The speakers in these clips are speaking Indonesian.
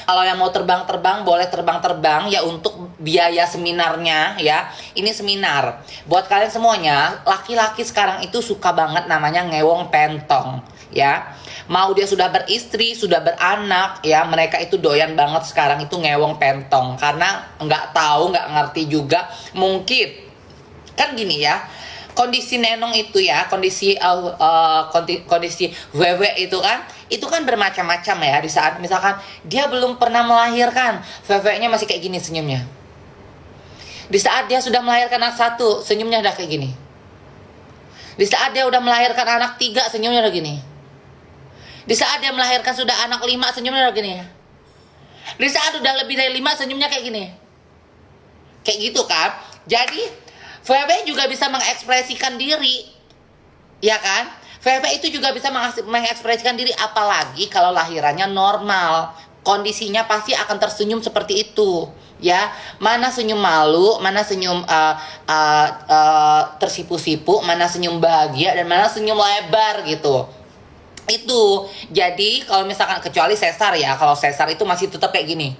Kalau yang mau terbang-terbang boleh terbang-terbang ya, untuk biaya seminarnya ya. Ini seminar buat kalian semuanya. Laki-laki sekarang itu suka banget namanya ngewong pentong ya. Mau dia sudah beristri, sudah beranak ya, mereka itu doyan banget sekarang itu ngewong pentong. Karena nggak tahu, nggak ngerti juga. Mungkin kan gini ya, kondisi nenong itu ya, kondisi wewe itu kan bermacam-macam ya. Di saat misalkan dia belum pernah melahirkan, wewe-nya masih kayak gini senyumnya. Di saat dia sudah melahirkan anak 1, senyumnya udah kayak gini. Di saat dia udah melahirkan anak 3, senyumnya udah gini. Di saat dia melahirkan sudah anak 5, senyumnya udah gini. Di saat udah lebih dari 5, senyumnya kayak gini. Kayak gitu kan. Jadi VW juga bisa mengekspresikan diri, ya kan? VW itu juga bisa mengekspresikan diri, apalagi kalau lahirannya normal. Kondisinya pasti akan tersenyum seperti itu, ya. Mana senyum malu, mana senyum tersipu-sipu, mana senyum bahagia, dan mana senyum lebar gitu. Itu jadi kalau misalkan kecuali sesar ya, kalau sesar itu masih tetap kayak gini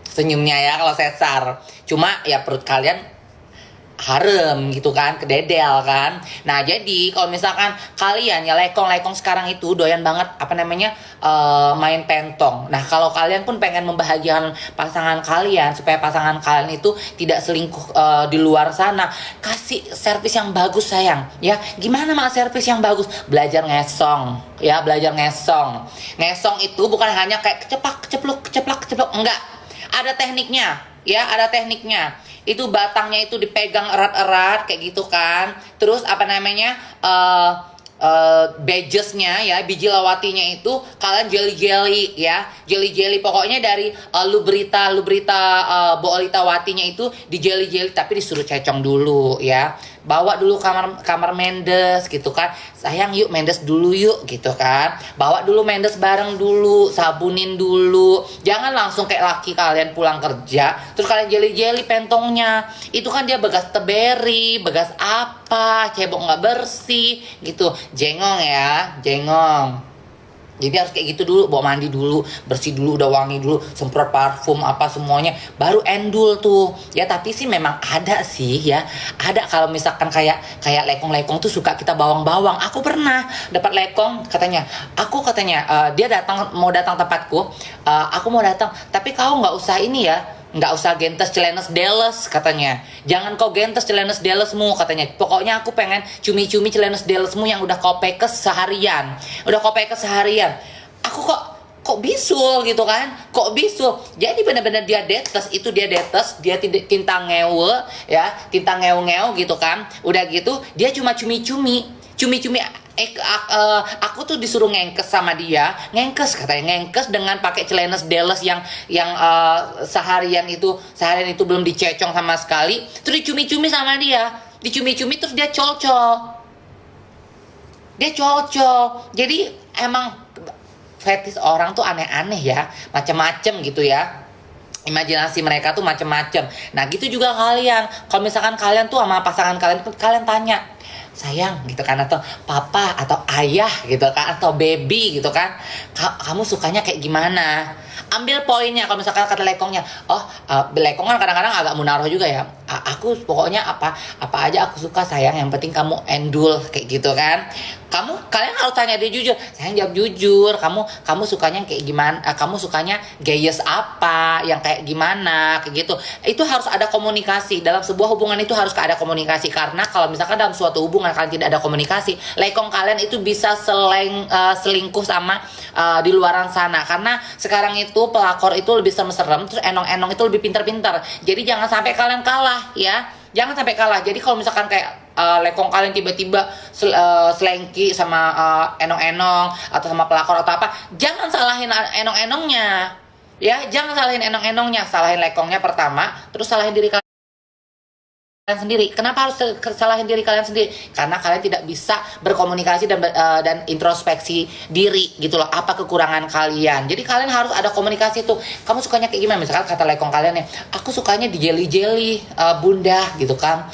senyumnya ya kalau sesar. Cuma ya perut kalian harem gitu kan, kededel kan. Nah jadi kalau misalkan kalian ya lekong sekarang itu doyan banget main pentong. Nah kalau kalian pun pengen membahagiakan pasangan kalian supaya pasangan kalian itu tidak selingkuh di luar sana, kasih servis yang bagus sayang ya. Gimana mak servis yang bagus? Belajar ngesong ya, belajar ngesong. Ngesong itu bukan hanya kayak keceplak keceplak, enggak, ada tekniknya ya, ada tekniknya. Itu batangnya itu dipegang erat-erat kayak gitu kan. Terus badgesnya ya, biji lawatinya itu kalian jelly ya, jelly pokoknya dari lubrita boolita watinya itu di jelly tapi disuruh cecong dulu ya. Bawa dulu kamar Mendes gitu kan, sayang yuk Mendes dulu yuk gitu kan. Bawa dulu Mendes bareng dulu, sabunin dulu, jangan langsung kayak laki kalian pulang kerja terus kalian jelly pentongnya. Itu kan dia begas teberi, begas apa, cebok nggak bersih gitu, jengong ya, jengong. Jadi harus kayak gitu dulu, bawa mandi dulu, bersih dulu, udah wangi dulu, semprot parfum apa semuanya, baru endul tuh. Ya tapi sih memang ada sih ya, ada kalau misalkan kayak lekong tuh suka kita bawang-bawang. Aku pernah dapat lekong katanya, dia mau datang tempatku, aku mau datang, tapi kau nggak usah ini ya, nggak usah gentes celenes deles katanya. Jangan kau gentes celenes delesmu katanya. Pokoknya aku pengen cumi-cumi celenes delesmu yang udah kau pekes seharian. Aku kok bisul gitu kan? Kok bisul? Jadi benar-benar dia detes, dia tidak tinta ngewe ya, tinta ngeu gitu kan. Udah gitu dia cuma cumi-cumi aku tuh disuruh ngengkes sama dia, ngengkes dengan pakai celenes deles yang seharian itu belum dicecong sama sekali, terus dicumi-cumi sama dia, terus dia colcol. Jadi emang fetis orang tuh aneh-aneh ya, macem-macem gitu ya. Imajinasi mereka tuh macem-macem. Nah gitu juga kalian, kalau misalkan kalian tuh sama pasangan kalian tanya, sayang gitu kan, atau papa atau ayah gitu kan, atau baby gitu kan, kamu sukanya kayak gimana? Ambil poinnya. Kalau misalkan kata lekongnya, lekong kan kadang-kadang agak munaroh juga ya, aku pokoknya apa aja aku suka sayang, yang penting kamu endul kayak gitu kan. Kalian harus tanya dia jujur, sayang jawab jujur, kamu sukanya kayak gimana, kamu sukanya gayes apa, yang kayak gimana kayak gitu. Itu harus ada komunikasi dalam sebuah hubungan, itu harus ada komunikasi. Karena kalau misalkan dalam suatu hubungan kalian tidak ada komunikasi, lekong kalian itu bisa selingkuh sama di luaran sana. Karena sekarang itu pelakor itu lebih serem-serem, terus enong-enong itu lebih pintar-pintar. Jadi jangan sampai kalian kalah ya, jangan sampai kalah. Jadi kalau misalkan kayak lekong kalian tiba-tiba selengki sama enong-enong atau sama pelakor atau apa, jangan salahin enong-enongnya ya, jangan salahin enong-enongnya, salahin lekongnya pertama, terus salahin diri kalian sendiri. Kenapa harus salahin diri kalian sendiri? Karena kalian tidak bisa berkomunikasi dan introspeksi diri gitu loh, apa kekurangan kalian. Jadi kalian harus ada komunikasi tuh. Kamu sukanya kayak gimana? Misalkan kata lekong kalian ya, aku sukanya di jelly bunda gitu kan.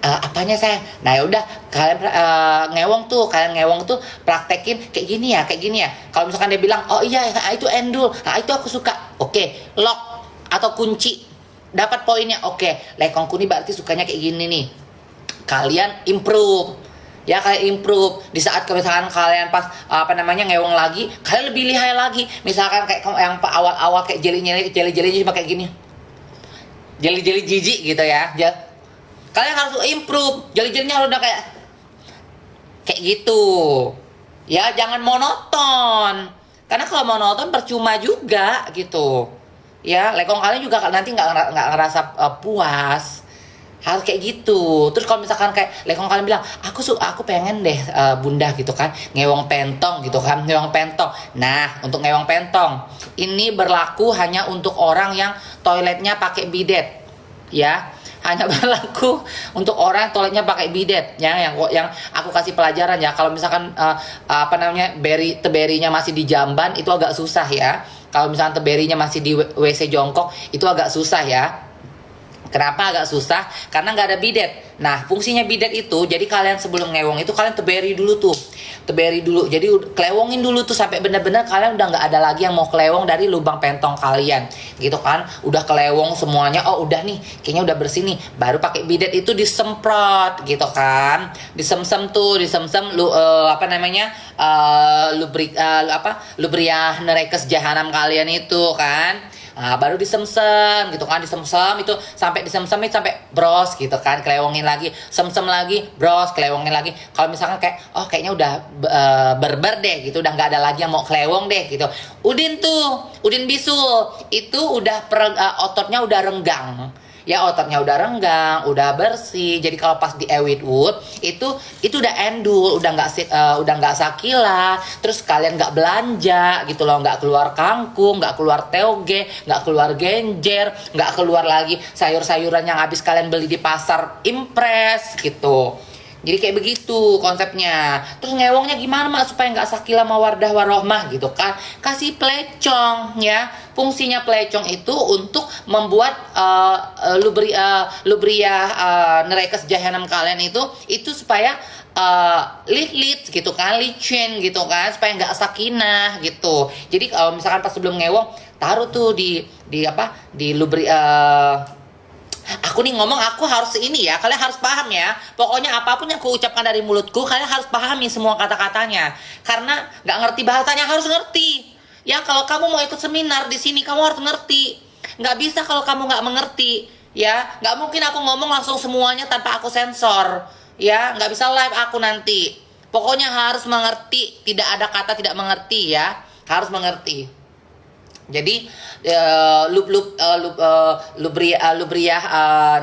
apanya sayang? Nah ya udah, kalian kalian ngewong tuh praktekin kayak gini ya. Kalau misalkan dia bilang, oh iya itu endul, itu aku suka. Oke, lock atau kunci, dapat poinnya. Oke, lekongku nih berarti sukanya kayak gini nih. Kalian improve. Ya, kalian improve di saat misalkan kalian pas ngewong lagi, kalian lebih lihai lagi. Misalkan kayak yang awal-awal kayak jeli-jeli cuma kayak gini, jeli-jeli jijik gitu ya. Kalian harus improve, jeli-jelinya harus udah kayak gitu. Ya, jangan monoton. Karena kalau monoton percuma juga gitu. Ya, lekong kalian juga nanti nggak ngerasa puas. Harus kayak gitu. Terus kalau misalkan kayak lekong kalian bilang, aku pengen deh bunda gitu kan, ngewong pentong gitu kan, ngewong pentong. Nah, untuk ngewong pentong ini berlaku hanya untuk orang yang toiletnya pakai bidet, ya. Hanya berlaku untuk orang toiletnya pakai bidet, ya. Yang aku kasih pelajaran ya. Kalau misalkan teberinya masih di jamban, itu agak susah ya. Kalau misalkan teberinya masih di WC jongkok, itu agak susah ya. Kenapa agak susah? Karena nggak ada bidet. Nah, fungsinya bidet itu, jadi kalian sebelum ngewong itu kalian teberi dulu tuh. Teberi dulu. Jadi kelewongin dulu tuh sampai benar-benar kalian udah nggak ada lagi yang mau kelewong dari lubang pentong kalian. Gitu kan? Udah kelewong semuanya. Oh, udah nih. Kayaknya udah bersih nih. Baru pakai bidet itu disemprot gitu kan. Disemsem lubriah nerekes jahanam kalian itu kan. Nah, baru disemsem gitu kan, disemsem itu sampai bros gitu kan, kelewongin lagi, semsem lagi, bros, kelewongin lagi. Kalau misalkan kayaknya udah berber deh gitu, udah nggak ada lagi yang mau kelewong deh gitu. Udin bisul itu udah ototnya udah renggang. Ya, ototnya udah renggang, udah bersih. Jadi kalau pas di Ewitwood itu udah endul, udah nggak sakila. Terus kalian nggak belanja gitu loh, nggak keluar kangkung, nggak keluar teoge, nggak keluar genjer, nggak keluar lagi sayur-sayuran yang habis kalian beli di pasar impres gitu. Jadi kayak begitu konsepnya. Terus ngewongnya gimana mak supaya nggak sakila mawardah warohmah gitu kan? Kasih plecong ya. Fungsinya plecong itu untuk membuat lubriah nerekes jahanam kalian itu supaya lit gitu kan, licin gitu kan, supaya nggak sakinah gitu. Jadi kalau misalkan pas sebelum ngewong taruh tuh di aku nih ngomong, aku harus ini ya, kalian harus paham ya. Pokoknya apapun yang aku ucapkan dari mulutku, kalian harus pahami semua kata-katanya. Karena nggak ngerti bahasanya harus ngerti. Ya, kalau kamu mau ikut seminar di sini, kamu harus ngerti. Nggak bisa kalau kamu nggak mengerti. Ya, nggak mungkin aku ngomong langsung semuanya tanpa aku sensor. Ya, nggak bisa live aku nanti. Pokoknya harus mengerti. Tidak ada kata tidak mengerti ya. Harus mengerti. Jadi lubriah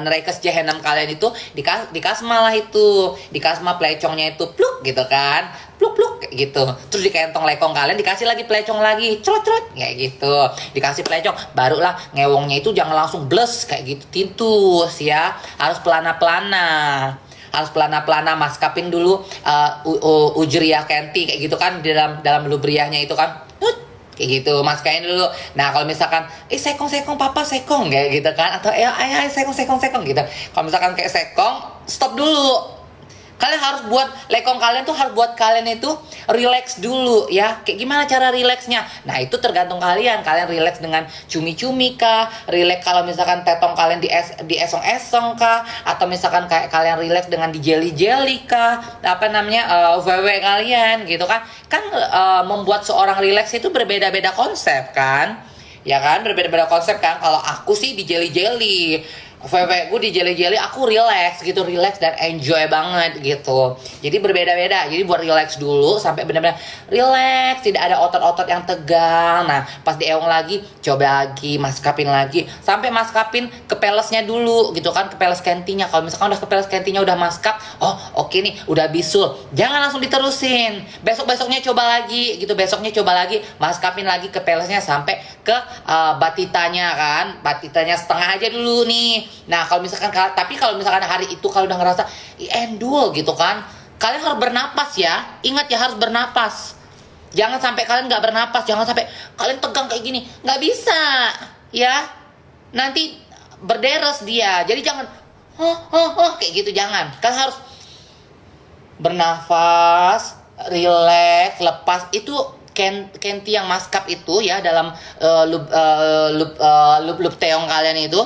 nerekes jahanam kalian itu dikasma lah itu, dikasma plecongnya itu pluk gitu kan, pluk gitu. Terus di kantong lekong kalian dikasih lagi pelecong lagi, crot kayak gitu. Dikasih pelecong, barulah ngewongnya itu jangan langsung bles kayak gitu, tintus ya. Harus pelana-pelana. Harus pelana-pelana, maskapin dulu ujriah kenti kayak gitu kan, di dalam lubriahnya itu kan. Kayak gitu, maskain dulu. Nah, kalau misalkan sekong papa sekong kayak gitu kan, atau ayah sekong gitu. Kalau misalkan kayak sekong, stop dulu. Kalian harus buat lekong kalian tuh, harus buat kalian itu relax dulu ya. Kayak gimana cara relaxnya? Nah, itu tergantung kalian. Kalian relax dengan cumi-cumi kah? Relax kalau misalkan tetong kalian di esong-esong kah? Atau misalkan kayak kalian relax dengan di jelly-jelly kah? VW kalian gitu kan? Kan membuat seorang relax itu berbeda-beda konsep kan? Ya kan, berbeda-beda konsep kan. Kalau aku sih di jelly-jelly, VW gue di jelly-jelly, aku relax dan enjoy banget gitu. Jadi berbeda-beda. Jadi buat relax dulu sampai benar-benar relax, tidak ada otot-otot yang tegang. Nah, pas di ewong lagi, coba lagi, maskapin lagi sampai maskapin kepelesnya dulu gitu kan, kepeles kentinya. Kalau misalkan udah kepeles kentinya udah maskap, oh oke nih, udah bisul. Jangan langsung diterusin. Besoknya coba lagi gitu, maskapin lagi kepelesnya sampai ke batitanya kan. Batitanya setengah aja dulu nih. Nah, kalau misalkan hari itu kalau udah ngerasa endul gitu kan, kalian harus bernapas ya. Ingat ya, harus bernapas. Jangan sampai kalian nggak bernapas, jangan sampai kalian tegang kayak gini, nggak bisa ya. Nanti berderes dia. Jadi jangan kayak gitu jangan. Kan harus bernafas, relax, lepas. Itu Kenti yang maskap itu ya dalam loop teong kalian itu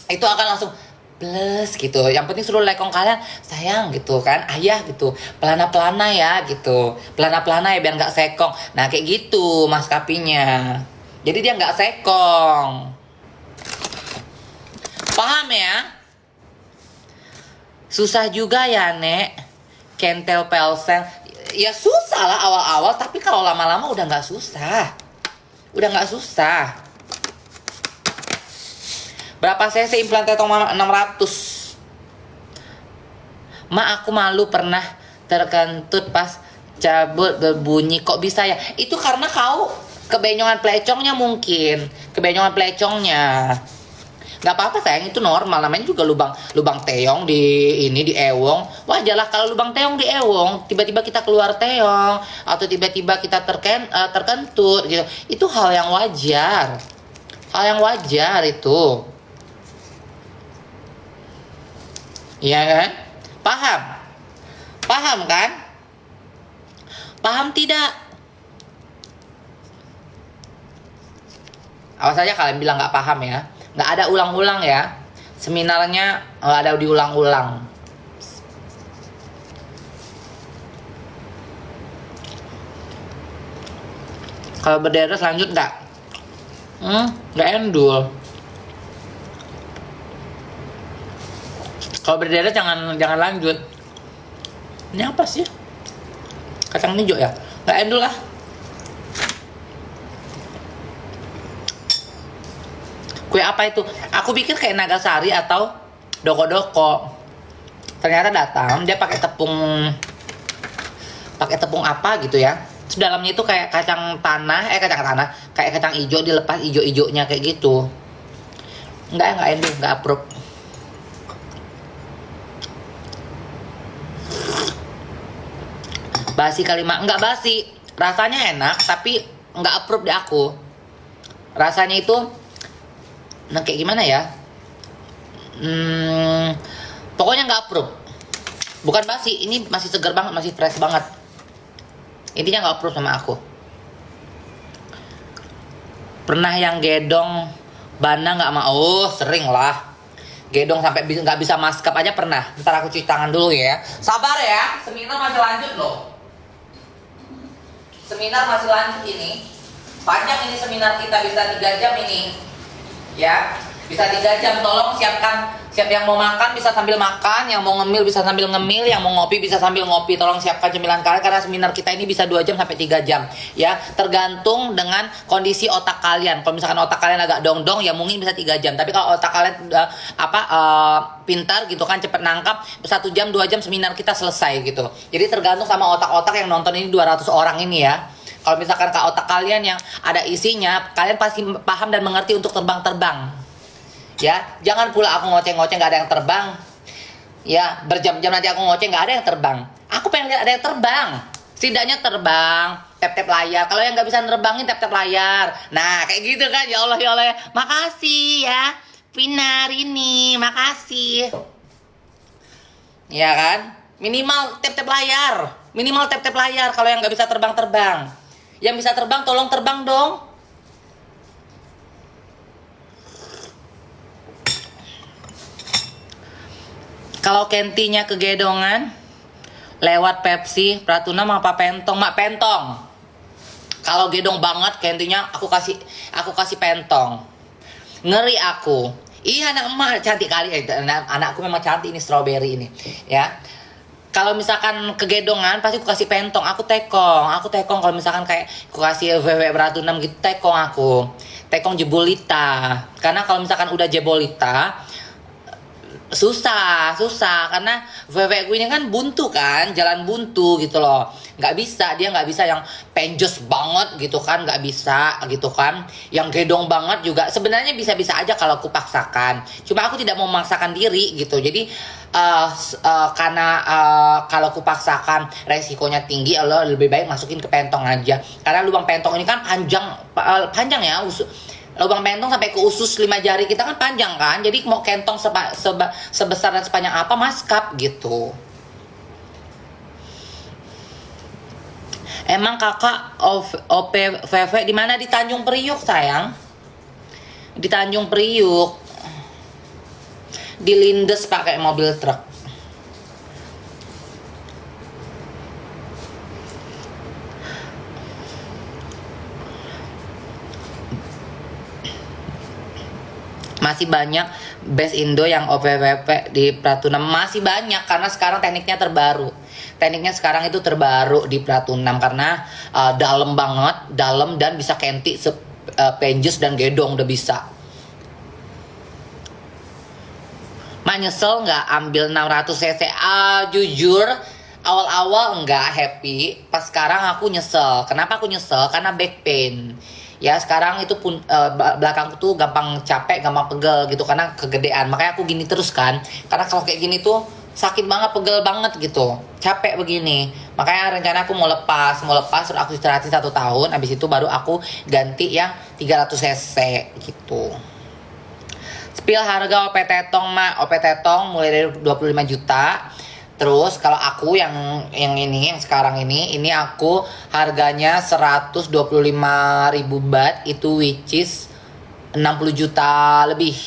akan langsung plus gitu. Yang penting suruh lekong kalian, sayang gitu kan, ayah gitu, pelana-pelana ya gitu, pelana-pelana ya biar nggak sekong. Nah kayak gitu maskapinya, jadi dia nggak sekong. Paham ya? Susah juga ya Nek, kentel pelsen. Ya susah lah awal-awal, tapi kalau lama-lama udah nggak susah. Udah nggak susah. Berapa cc implan tetong mama? 600. Ma, aku malu pernah terkentut pas cabut berbunyi. Kok bisa ya? Itu karena kau kebenyongan pelecongnya mungkin. Kebenyongan pelecongnya. Gak apa-apa sayang, itu normal, namanya juga lubang teong di ewong. Wajar lah kalau lubang teong di ewong, tiba-tiba kita keluar teong atau tiba-tiba kita terkentut gitu. Itu hal yang wajar. Hal yang wajar itu. Iya kan? Paham? Paham kan? Paham tidak? Awas aja kalian bilang gak paham ya. Nggak ada ulang-ulang ya, seminarnya nggak ada diulang-ulang. Kalau berderes lanjut nggak? Nggak endul. Kalau berderes jangan lanjut. Ini apa sih? Kacang hijau ya? Nggak endul lah. Kue apa itu? Aku pikir kayak Nagasari atau Doko-Doko. Ternyata datang dia pakai tepung apa gitu ya. Terus dalamnya itu kayak kacang tanah, kayak kacang hijau dilepas hijau-hijaunya kayak gitu. Enggak endul, enggak approve. Basi kali mak, enggak basi. Rasanya enak tapi enggak approve di aku. Rasanya itu nah kayak gimana ya? Pokoknya nggak approve. Bukan basi, ini masih segar banget, masih fresh banget. Intinya nggak approve sama aku. Pernah yang gedong Bana nggak mau? Oh sering lah. Gedong sampai nggak bisa maskap aja pernah. Ntar aku cuci tangan dulu ya. Sabar ya, seminar masih lanjut loh. Seminar masih lanjut ini. Panjang ini seminar kita, bisa 3 jam ini. Ya, bisa 3 jam. Tolong siap yang mau makan bisa sambil makan, yang mau ngemil bisa sambil ngemil, yang mau ngopi bisa sambil ngopi. Tolong siapkan cemilan kalian karena seminar kita ini bisa 2 jam sampai 3 jam ya, tergantung dengan kondisi otak kalian. Kalau misalkan otak kalian agak dong-dong ya mungkin bisa 3 jam, tapi kalau otak kalian pintar gitu kan, cepet nangkap, 1 jam 2 jam seminar kita selesai gitu. Jadi tergantung sama otak-otak yang nonton ini 200 orang ini ya. Kalau misalkan ke otak kalian yang ada isinya, kalian pasti paham dan mengerti untuk terbang-terbang. Ya, jangan pula aku ngoceh-ngoceh nggak ada yang terbang. Ya, berjam-jam nanti aku ngoceh nggak ada yang terbang. Aku pengen lihat ada yang terbang. Setidaknya terbang, tap-tap layar. Kalau yang nggak bisa nerbangin tap-tap layar. Nah, kayak gitu kan. Ya Allah, ya Allah. Makasih ya, Pinar ini. Makasih. Ya kan? Minimal tap-tap layar. Minimal tap-tap layar kalau yang nggak bisa terbang-terbang. Yang bisa terbang tolong terbang dong. Kalau Kentinya kegedongan lewat Pepsi, Pratuna apa Pentong? Mak Pentong. Kalau gedong banget Kentinya aku kasih Pentong. Ngeri aku. Iya anak emak cantik kali. Anakku memang cantik ini, strawberry ini. Ya. Kalau misalkan kegedongan pasti aku kasih Pentong, aku tekong kalau misalkan kayak aku kasih VW Beratunam gitu, tekong jebolita. Karena kalau misalkan udah jebolita susah karena VW gue ini kan buntu kan, jalan buntu gitu loh. Dia nggak bisa yang penjos banget gitu kan, nggak bisa gitu kan. Yang gedong banget juga sebenarnya bisa-bisa aja kalau aku paksakan, cuma aku tidak mau memaksakan diri gitu. Jadi karena kalau aku paksakan resikonya tinggi, Allah lebih baik masukin ke pentong aja. Karena lubang pentong ini kan panjang ya, Lubang pentong sampai ke usus 5 jari kita kan panjang kan, jadi mau kentong sebesar dan sepanjang apa maskap gitu. Emang kakak OPVV di mana? Di Tanjung Priuk sayang, di Tanjung Priuk, dilindes pakai mobil truk. Masih banyak best Indo yang OPWP di Pratunam, masih banyak karena sekarang tekniknya terbaru. Tekniknya sekarang itu terbaru di Pratunam karena dalam banget, dalam dan bisa kenti, penjus dan gedong udah bisa. Mak nyesel nggak ambil 600 cc? Jujur awal-awal nggak happy, pas sekarang aku nyesel. Kenapa aku nyesel? Karena back pain. Ya sekarang itu pun belakangku tuh gampang capek, gampang pegel gitu karena kegedean. Makanya aku gini terus kan. Karena kalau kayak gini tuh sakit banget, pegel banget gitu. Capek begini. Makanya rencana aku mau lepas terus aku istirahatin 1 tahun. Habis itu baru aku ganti yang 300 cc gitu. Spill harga OP Tetong mak. OP Tetong mulai dari 25 juta. Terus kalau aku yang ini, yang sekarang ini aku harganya 125.000 baht, itu which is 60 juta lebih.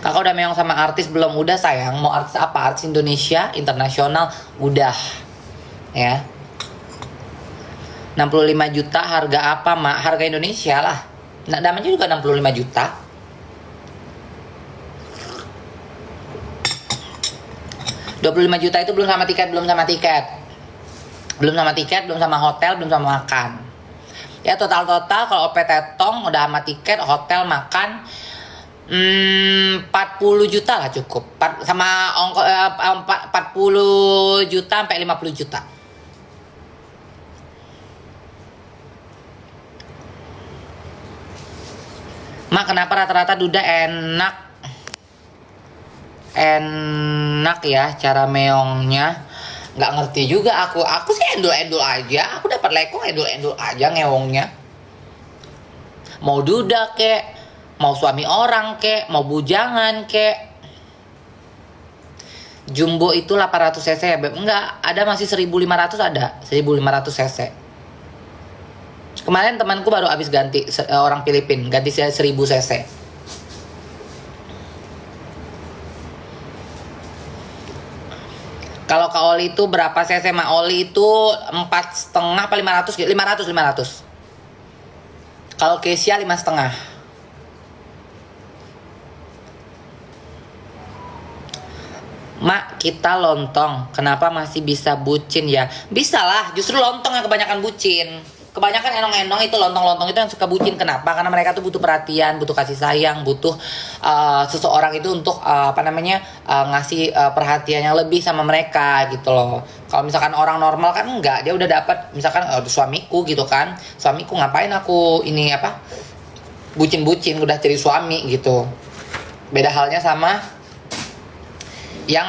Kakak udah meong sama artis belum? Udah sayang. Mau artis apa? Artis Indonesia, internasional, udah. Ya. 65 juta harga apa mak? Harga Indonesia lah. Nah, namanya juga 65 juta. $25 juta itu belum sama tiket, belum sama hotel, belum sama makan. Ya total kalau OP Tetong udah sama tiket, hotel, makan 40 juta lah cukup. Sama 40 juta sampai 50 juta. Mak, kenapa rata-rata duda enak ya cara meongnya? Nggak ngerti juga aku sih endul aja. Aku dapat lekong endul aja ngewongnya. Mau duda kek, mau suami orang kek, mau bujangan kek. Jumbo itu 800 cc ya beb? Enggak, ada masih 1500, ada 1500 cc. Kemarin temanku baru habis ganti, orang Filipin, ganti 1000 cc. Kalau Kak Oli itu berapa cc? Mak Oli itu 4,5 apa 500? 500. Kalau Kesia 5,5. Mak, kita lontong, kenapa masih bisa bucin ya? Bisa lah, justru lontong yang kebanyakan bucin. Kebanyakan enong-enong itu, lontong-lontong itu yang suka bucin. Kenapa? Karena mereka tuh butuh perhatian, butuh kasih sayang, butuh seseorang itu untuk ngasih perhatian yang lebih sama mereka gitu loh. Kalau misalkan orang normal kan enggak, dia udah dapat misalkan suamiku gitu kan. Suamiku ngapain aku ini apa? Bucin-bucin udah jadi suami gitu. Beda halnya sama yang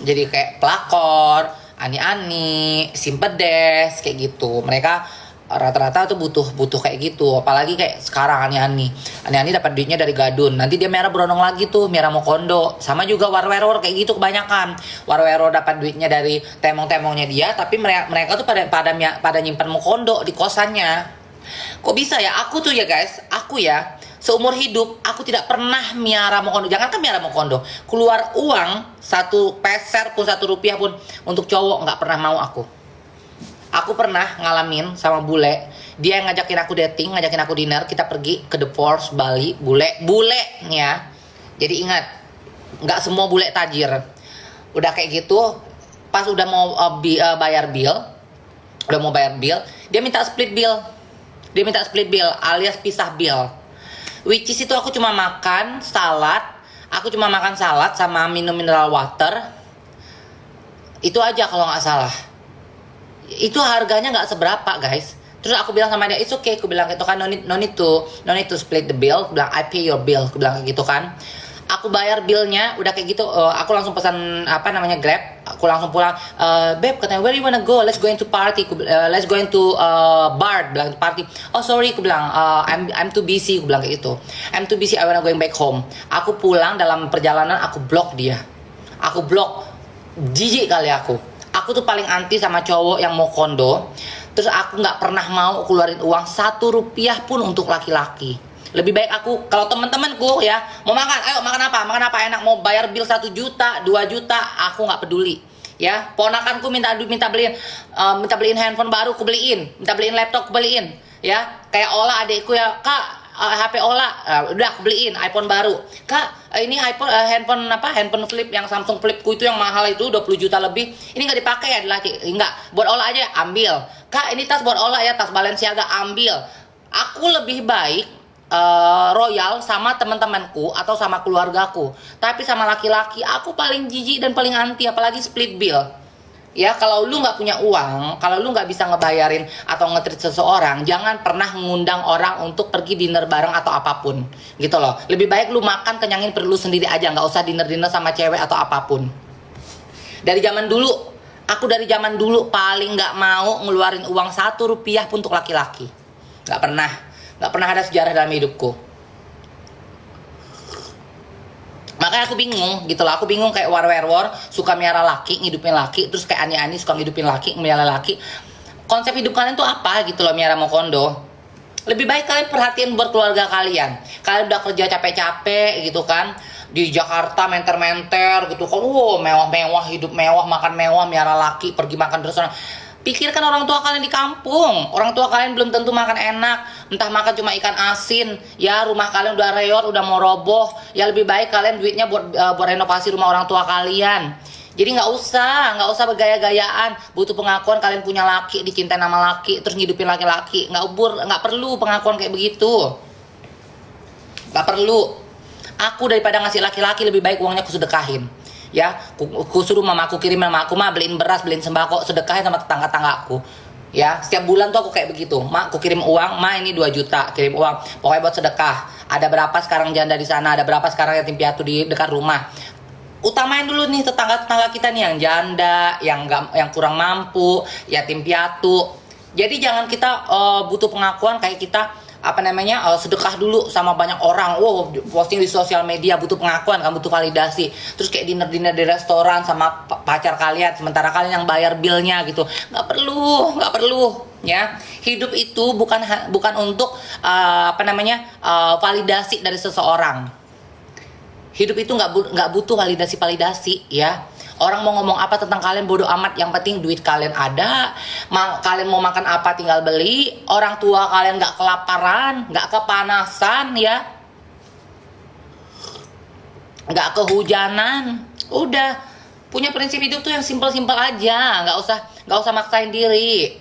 jadi kayak pelakor, ani-ani, simpedes kayak gitu. Mereka rata-rata tuh butuh kayak gitu. Apalagi kayak sekarang ani-ani dapat duitnya dari gadun, nanti dia merah berondong lagi tuh, merah mau kondo. Sama juga warweror kayak gitu kebanyakan. Warweror dapat duitnya dari temong-temongnya dia, tapi mereka tuh pada nyimpan mau kondo di kosannya. Kok bisa ya? Aku tuh ya guys, seumur hidup aku tidak pernah miara mokondo. Jangankan miara mokondo, keluar uang 1 peser pun, 1 rupiah pun untuk cowok nggak pernah mau aku. Aku pernah ngalamin sama bule, dia yang ngajakin aku dating, ngajakin aku dinner, kita pergi ke The Force Bali, bule ya. Jadi ingat, nggak semua bule tajir. Udah kayak gitu, pas udah mau bayar bill, dia minta split bill. Alias pisah bill. Which is itu aku cuma makan salad sama minum mineral water. Itu aja kalau nggak salah. Itu harganya nggak seberapa guys. Terus aku bilang sama dia, it's okay. Aku bilang gitu kan, no need to split the bill. Aku bilang I pay your bill. Aku bilang kayak gitu kan. Aku bayar billnya, udah kayak gitu, aku langsung pesan apa namanya Grab, aku langsung pulang. Beb katanya, where you wanna go? Let's go into party. Let's go into bar, bilang party. Oh sorry, aku bilang, I'm too busy, aku bilang kayak gitu. I'm too busy, I wanna going back home. Aku pulang, dalam perjalanan aku blok dia. Aku blok, jijik kali aku. Aku tuh paling anti sama cowok yang mau kondo. Terus aku nggak pernah mau keluarin uang 1 rupiah pun untuk laki-laki. Lebih baik aku, kalau teman-temanku ya mau makan, ayo makan apa enak, mau bayar bill 1 juta 2 juta, aku nggak peduli ya. Ponakanku minta beliin handphone baru, aku beliin. Minta beliin laptop, aku beliin ya. Kayak Ola adikku ya, kak, HP Ola, udah aku beliin iPhone baru. Kak, ini iPhone, handphone flip yang Samsung Flipku itu yang mahal itu 20 juta lebih, ini nggak dipakai ya laki. Enggak, buat Ola aja, ambil. Kak, ini tas buat Ola ya, tas Balenciaga, ambil. Aku lebih baik royal sama teman-temanku atau sama keluargaku, tapi sama laki-laki aku paling jijik dan paling anti, apalagi split bill ya. Kalau lu nggak punya uang, kalau lu nggak bisa ngebayarin atau nge-treat seseorang, jangan pernah mengundang orang untuk pergi dinner bareng atau apapun gitu loh. Lebih baik lu makan kenyangin perlu sendiri aja, nggak usah dinner sama cewek atau apapun. Dari zaman dulu, aku dari zaman dulu paling nggak mau ngeluarin uang 1 rupiah pun untuk laki-laki. Nggak pernah ada sejarah dalam hidupku. Makanya aku bingung gitu loh. Aku bingung kayak war suka miara laki, ngidupin laki. Terus kayak Ani suka ngidupin laki, miara laki. Konsep hidup kalian tuh apa gitu loh, miara mau kondo. Lebih baik kalian perhatiin buat keluarga kalian. Kalian udah kerja capek-capek gitu kan, di Jakarta menter-menter gitu kan. Mewah-mewah, hidup mewah, makan mewah, miara laki, pergi makan di restoran. Pikirkan orang tua kalian di kampung. Orang tua kalian belum tentu makan enak, entah makan cuma ikan asin ya. Rumah kalian udah reot, udah mau roboh ya. Lebih baik kalian duitnya buat renovasi rumah orang tua kalian. Jadi nggak usah bergaya-gayaan. Butuh pengakuan kalian punya laki, dicintai nama laki, terus ngidupin laki-laki. Nggak perlu pengakuan kayak begitu. Nggak perlu. Aku daripada ngasih laki-laki, lebih baik uangnya aku sedekahin ya. Ku suruh mamaku, kirim mamaku mah beliin beras, beliin sembako, sedekahin sama tetangga-tanggaku ya. Setiap bulan tuh aku kayak begitu, mak aku kirim uang, ma ini 2 juta kirim uang, pokoknya buat sedekah. Ada berapa sekarang janda di sana, ada berapa sekarang yatim piatu di dekat rumah. Utamain dulu nih tetangga-tetangga kita nih yang janda, yang kurang mampu, yatim piatu. Jadi jangan kita butuh pengakuan kayak kita sedekah dulu sama banyak orang. Posting di sosial media, butuh pengakuan kan, butuh validasi. Terus kayak dinner di restoran sama pacar kalian, sementara kalian yang bayar billnya gitu. Nggak perlu ya. Hidup itu bukan untuk validasi dari seseorang. Hidup itu nggak butuh validasi ya. Orang mau ngomong apa tentang kalian bodoh amat, yang penting duit kalian ada. Kalian mau makan apa tinggal beli. Orang tua kalian nggak kelaparan, nggak kepanasan ya, nggak kehujanan. Udah punya prinsip hidup tuh yang simpel-simpel aja. Nggak usah maksain diri.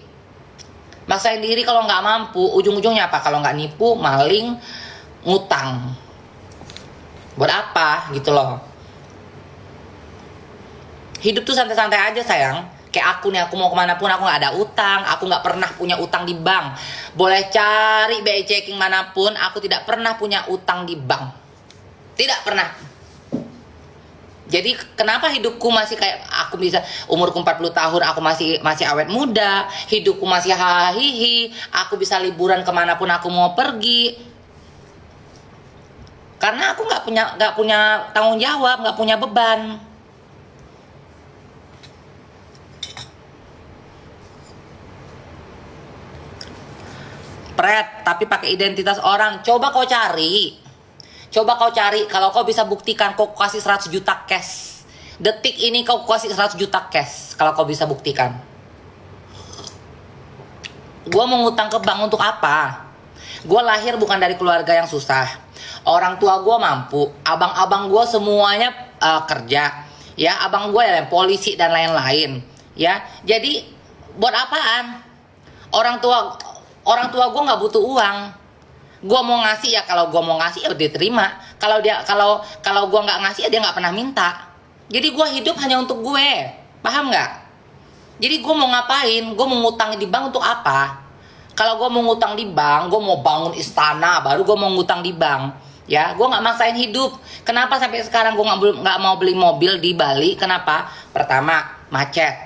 Maksain diri kalau nggak mampu, ujung-ujungnya apa? Kalau nggak nipu, maling, ngutang. Buat apa gitu loh. Hidup tuh santai-santai aja sayang. Kayak aku nih, aku mau kemana pun aku nggak ada utang. Aku nggak pernah punya utang di bank. Boleh cari BI checking manapun, aku tidak pernah punya utang di bank. Tidak pernah. Jadi kenapa hidupku masih kayak aku bisa umurku 40 tahun, aku masih awet muda, hidupku masih hahihi, aku bisa liburan kemanapun aku mau pergi. Karena aku nggak punya tanggung jawab, nggak punya beban. Tapi pakai identitas orang. Coba kau cari, kalau kau bisa buktikan, kau kasih 100 juta cash. Detik ini kau kasih 100 juta cash, kalau kau bisa buktikan. Gua mau ngutang ke bank untuk apa? Gua lahir bukan dari keluarga yang susah. Orang tua gua mampu, abang-abang gua semuanya kerja. Ya, abang gua ya polisi dan lain-lain. Ya, jadi buat apaan? Orang tua gue nggak butuh uang. Gue mau ngasih ya, kalau gue mau ngasih ya dia terima. Kalau gue nggak ngasih ya dia nggak pernah minta. Jadi gue hidup hanya untuk gue, paham nggak? Jadi gue mau ngapain? Gue mau ngutang di bank untuk apa? Kalau gue mau ngutang di bank, gue mau bangun istana, baru gue mau ngutang di bank. Ya, gue nggak maksain hidup. Kenapa sampai sekarang gue nggak mau beli mobil di Bali? Kenapa? Pertama, macet,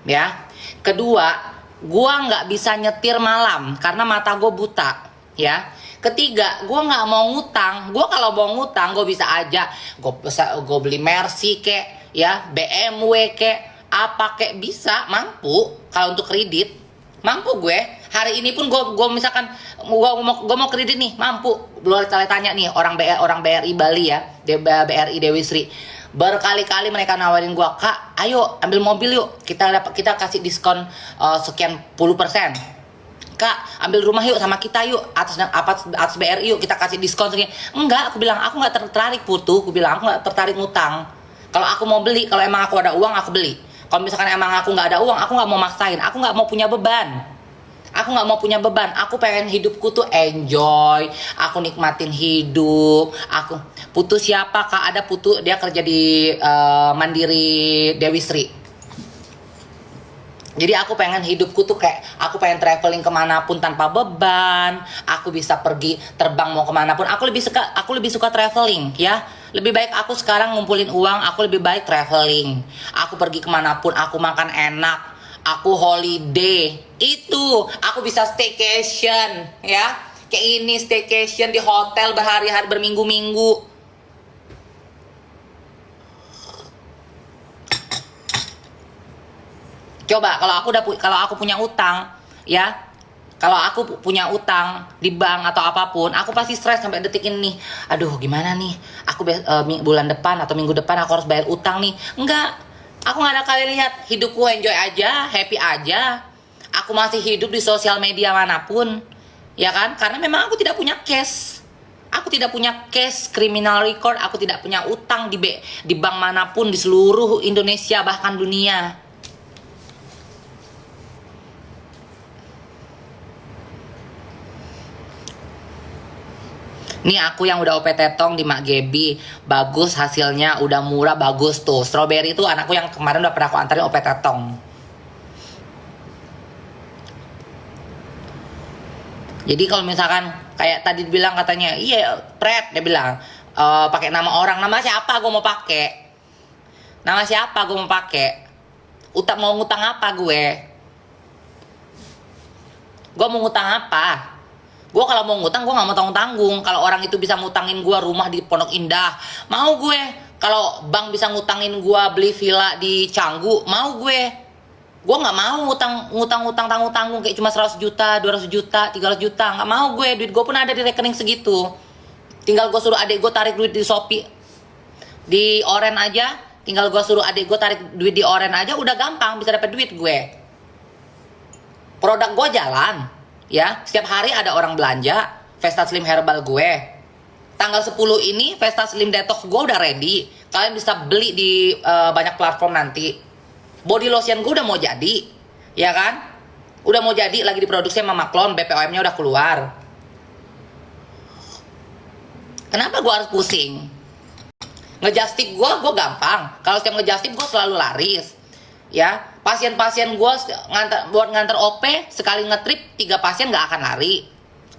ya. Kedua, gue nggak bisa nyetir malam karena mata gue buta, ya. Ketiga, gue nggak mau ngutang. Gue kalau mau ngutang, gue bisa aja. Gue beli Mercy kek, ya, BMW kek, apa kek bisa, mampu. Kalau untuk kredit, mampu gue. Hari ini pun gue misalkan gue mau kredit nih, mampu. Belum tanya nih orang BRI Bali ya, BRI Dewi Sri. Berkali-kali mereka nawarin gue, Kak, ayo ambil mobil yuk, kita kasih diskon sekian puluh persen. Kak, ambil rumah yuk sama kita yuk, atas BRI yuk, kita kasih diskon sekian. Enggak, aku bilang aku nggak tertarik Putu, aku bilang aku nggak tertarik ngutang. Kalau aku mau beli, kalau emang aku ada uang aku beli. Kalau misalkan emang aku nggak ada uang, aku nggak mau maksain, aku nggak mau punya beban. Aku nggak mau punya beban. Aku pengen hidupku tuh enjoy. Aku nikmatin hidup. Aku Putu siapa Kak? Ada Putu, dia kerja di Mandiri Dewi Sri. Jadi aku pengen hidupku tuh kayak aku pengen traveling kemanapun tanpa beban. Aku bisa pergi terbang mau kemanapun. Aku lebih suka traveling ya. Lebih baik aku sekarang ngumpulin uang. Aku lebih baik traveling. Aku pergi kemanapun. Aku makan enak. Aku holiday, itu aku bisa staycation ya, kayak ini staycation di hotel berhari-hari berminggu-minggu. Coba kalau aku punya utang ya, kalau aku punya utang di bank atau apapun, aku pasti stres sampai detik ini nih. Aduh gimana nih, aku bulan depan atau minggu depan aku harus bayar utang nih. Enggak. Aku gak ada kali lihat, hidupku enjoy aja, happy aja. Aku masih hidup di sosial media manapun, ya kan? Karena memang aku tidak punya cash. Aku tidak punya cash, criminal record. Aku tidak punya utang di bank manapun di seluruh Indonesia bahkan dunia. Nih aku yang udah OP tetong di Mak Gebi, bagus hasilnya, udah murah, bagus tuh. Strawberry itu anakku yang kemarin udah pernah aku antarin OP tetong. Jadi kalau misalkan kayak tadi bilang katanya, iya Pret, dia bilang pakai nama orang, nama siapa gue mau pakai? Nama siapa gue mau pakai? Mau ngutang apa gue? Gue mau ngutang apa? Gue kalau mau ngutang, gue gak mau tanggung-tanggung. Kalau orang itu bisa ngutangin gue rumah di Pondok Indah, mau gue. Kalau bank bisa ngutangin gue beli villa di Canggu, mau gue. Gue gak mau ngutang tanggung-tanggung kayak cuma 100 juta, 200 juta, 300 juta. Gak mau gue, duit gue pun ada di rekening segitu. Tinggal gue suruh adik gue tarik duit di Shopee, di Oren aja. Tinggal gue suruh adik gue tarik duit di Oren aja, udah gampang bisa dapet duit gue. Produk gue jalan. Ya, setiap hari ada orang belanja Vesta Slim Herbal gue. Tanggal 10 ini Vesta Slim Detox gue udah ready. Kalian bisa beli di banyak platform nanti. Body lotion gue udah mau jadi, ya kan? Udah mau jadi, lagi diproduksi sama Maklon, BPOM-nya udah keluar. Kenapa gue harus pusing? Ngejustip gue gampang. Kalau setiap ngejustip gue selalu laris. Ya, pasien-pasien gue buat nganter OP sekali ngetrip 3 pasien nggak akan lari.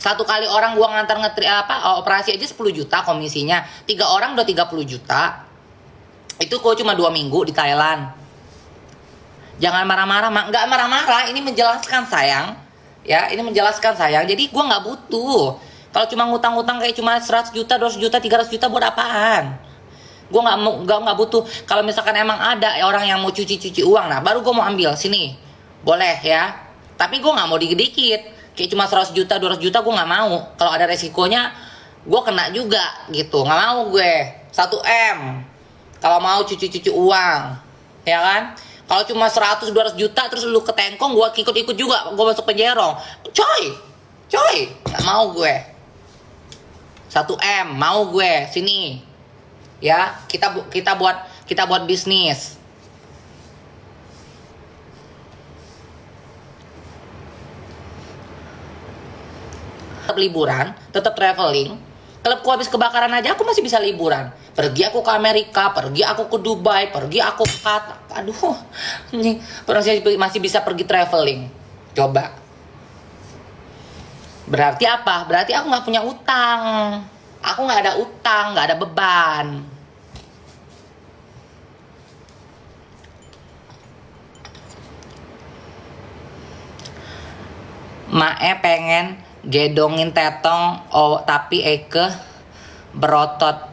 1 kali orang gue nganter ngetrip operasi aja 10 juta komisinya. 3 orang udah 30 juta. Itu kok cuma 2 minggu di Thailand. Jangan marah-marah, nggak marah-marah. Ini menjelaskan sayang. Ya, ini menjelaskan sayang. Jadi gue nggak butuh. Kalau cuma ngutang-ngutang kayak cuma 100 juta, 200 juta, 300 juta buat apaan? Gue nggak butuh. Kalau misalkan emang ada orang yang mau cuci uang, nah baru gue mau ambil sini, boleh ya. Tapi gue nggak mau dikit-dikit kayak cuma 100 juta 200 juta, gue nggak mau. Kalau ada resikonya gue kena juga gitu, nggak mau gue. 1M kalau mau cuci uang, ya kan. Kalau cuma 100-200 juta terus lu ketengkong, gue ikut juga, gue masuk penjara. Coy nggak mau gue. 1M mau gue sini. Ya, kita buat bisnis. Tetap liburan, tetap traveling. Kalau aku habis kebakaran aja aku masih bisa liburan. Pergi aku ke Amerika, pergi aku ke Dubai, pergi aku ke Qatar. Aduh, ini masih bisa pergi traveling. Coba. Berarti apa? Berarti aku nggak punya utang. Aku nggak ada utang, nggak ada beban. Mae pengen gedongin Tetong, oh tapi Eke berotot.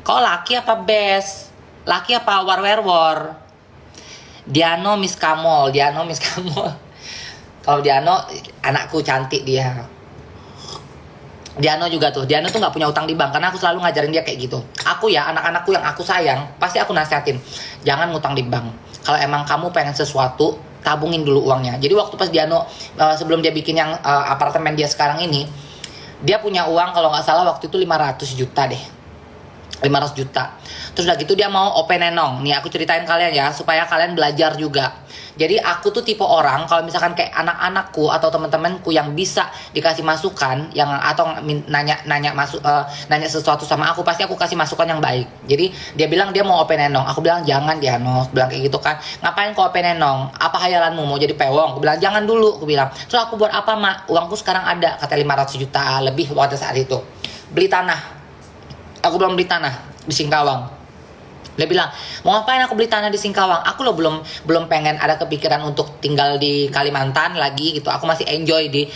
Kok laki apa bes? Laki apa war-werwor? Diano Miss Kamol, Diano Miss Kamol. Kalau Diano anakku cantik dia. Diano juga tuh, Diano tuh nggak punya utang di bank karena aku selalu ngajarin dia kayak gitu. Aku ya, anak-anakku yang aku sayang pasti aku nasihatin, jangan ngutang di bank. Kalau emang kamu pengen sesuatu, tabungin dulu uangnya. Jadi waktu pas Diano sebelum dia bikin yang apartemen dia sekarang ini, dia punya uang kalau nggak salah waktu itu 500 juta deh. 500 juta. Terus udah gitu dia mau open enong. Nih aku ceritain kalian ya supaya kalian belajar juga. Jadi aku tuh tipe orang kalau misalkan kayak anak-anakku atau teman-temanku yang bisa dikasih masukan yang atau nanya sesuatu sama aku, pasti aku kasih masukan yang baik. Jadi dia bilang dia mau open enong. Aku bilang jangan Diano. Aku bilang kayak gitu kan. Ngapain kau open enong? Apa hayalanmu mau jadi pewong? Aku bilang jangan dulu. Aku bilang. Terus aku buat apa mak? Uangku sekarang ada kata 500 juta lebih pada saat itu. Beli tanah. Aku belum beli tanah di Singkawang. Dia bilang, mau ngapain aku beli tanah di Singkawang? Aku loh belum pengen ada kepikiran untuk tinggal di Kalimantan lagi gitu. Aku masih enjoy di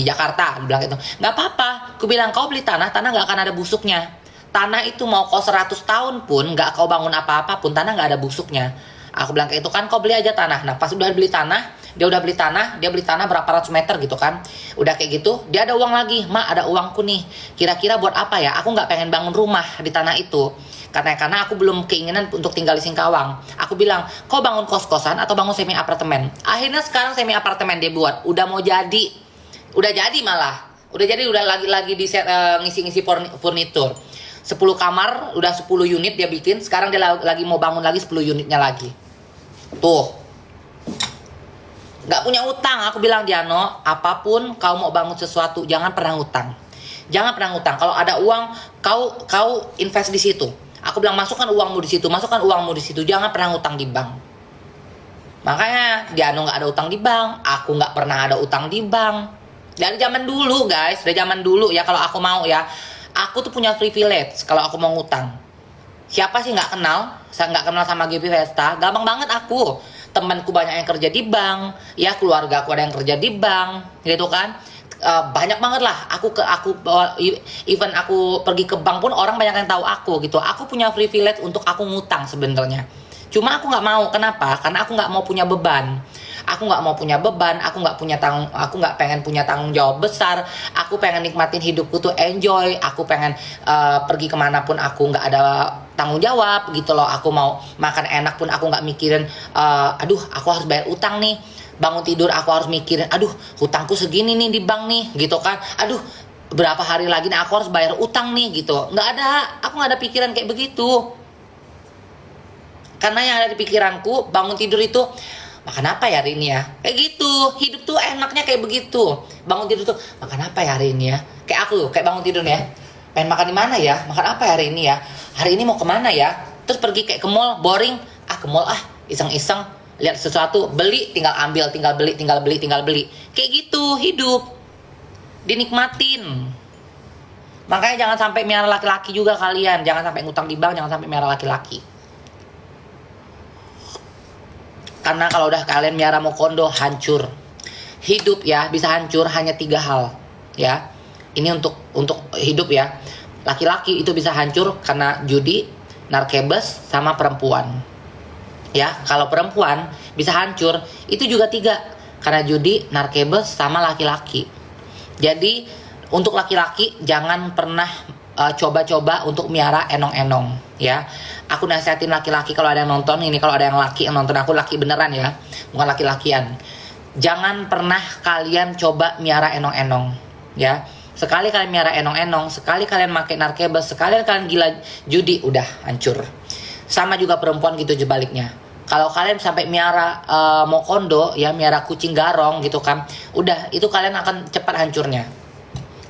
Jakarta. Dia bilang gitu. Nggak apa-apa. Aku bilang kau beli tanah nggak akan ada busuknya. Tanah itu mau kau 100 tahun pun nggak kau bangun apa-apa pun tanah nggak ada busuknya. Aku bilang kayak itu kan kau beli aja tanah. Nah pas udah beli tanah, dia beli tanah berapa ratus meter gitu kan. Udah kayak gitu, dia ada uang lagi. Mak ada uangku nih. Kira-kira buat apa ya? Aku nggak pengen bangun rumah di tanah itu. Karena aku belum keinginan untuk tinggal di Singkawang. Aku bilang, kau bangun kos-kosan atau bangun semi apartemen? Akhirnya sekarang semi apartemen dia buat. Udah mau jadi. Udah jadi malah. Udah jadi udah lagi di set, ngisi-ngisi furnitur. 10 kamar, udah 10 unit dia bikin. Sekarang dia lagi mau bangun lagi 10 unitnya lagi. Tuh. Gak punya utang. Aku bilang Diano, apapun kau mau bangun sesuatu, jangan pernah ngutang. Jangan pernah ngutang. Kalau ada uang, kau invest di situ. Aku bilang masukkan uangmu di situ, masukkan uangmu di situ. Jangan pernah ngutang di bank. Makanya Diano nggak ada utang di bank, aku nggak pernah ada utang di bank. Dari zaman dulu guys, dari zaman dulu ya kalau aku mau ya, aku tuh punya privilege kalau aku mau ngutang. Siapa sih nggak kenal? Saya nggak kenal sama GP Vesta, gampang banget aku. Temanku banyak yang kerja di bank, ya keluarga aku ada yang kerja di bank, gitu kan. Banyak banget lah even aku pergi ke bank pun orang banyak yang tahu aku gitu. Aku punya privilege untuk aku ngutang sebenarnya, cuma aku nggak mau. Kenapa? Karena aku nggak mau punya beban. Aku nggak pengen punya tanggung jawab besar. Aku pengen nikmatin hidupku tuh enjoy. Aku pengen pergi kemanapun aku nggak ada tanggung jawab gitu loh. Aku mau makan enak pun aku nggak mikirin aduh aku harus bayar utang nih. Bangun tidur aku harus mikirin, aduh hutangku segini nih di bank nih gitu kan. Aduh berapa hari lagi nih aku harus bayar utang nih gitu. Nggak ada, aku nggak ada pikiran kayak begitu. Karena yang ada di pikiranku bangun tidur itu makan apa ya hari ini ya, kayak gitu. Hidup tuh enaknya kayak begitu. Bangun tidur tuh makan apa ya hari ini ya, kayak aku kayak bangun tidur nih ya, pengen makan di mana ya, makan apa ya hari ini ya, hari ini mau kemana ya. Terus pergi kayak ke mall, boring, ke mall iseng-iseng lihat sesuatu, beli, tinggal ambil, tinggal beli. Kayak gitu hidup. Dinikmatin. Makanya jangan sampai miara laki-laki juga kalian. Jangan sampai ngutang di bank, jangan sampai miara laki-laki. Karena kalau udah kalian miara mau kondo, hancur. Hidup ya bisa hancur hanya 3 hal. Ya. Ini untuk hidup ya. Laki-laki itu bisa hancur karena judi, narkebes, sama perempuan. Ya, kalau perempuan bisa hancur itu juga 3, karena judi, narkebes, sama laki-laki. Jadi untuk laki-laki jangan pernah coba-coba untuk miara enong-enong ya. Aku nasihatin laki-laki kalau ada yang nonton ini, kalau ada yang laki yang nonton aku, laki beneran ya, bukan laki-lakian. Jangan pernah kalian coba miara enong-enong ya. Sekali kalian miara enong-enong, sekali kalian pakai narkebes, sekali kalian gila judi, udah hancur. Sama juga perempuan gitu sebaliknya. Kalau kalian sampai miara mau kondo ya, miara kucing garong gitu kan, udah itu kalian akan cepat hancurnya.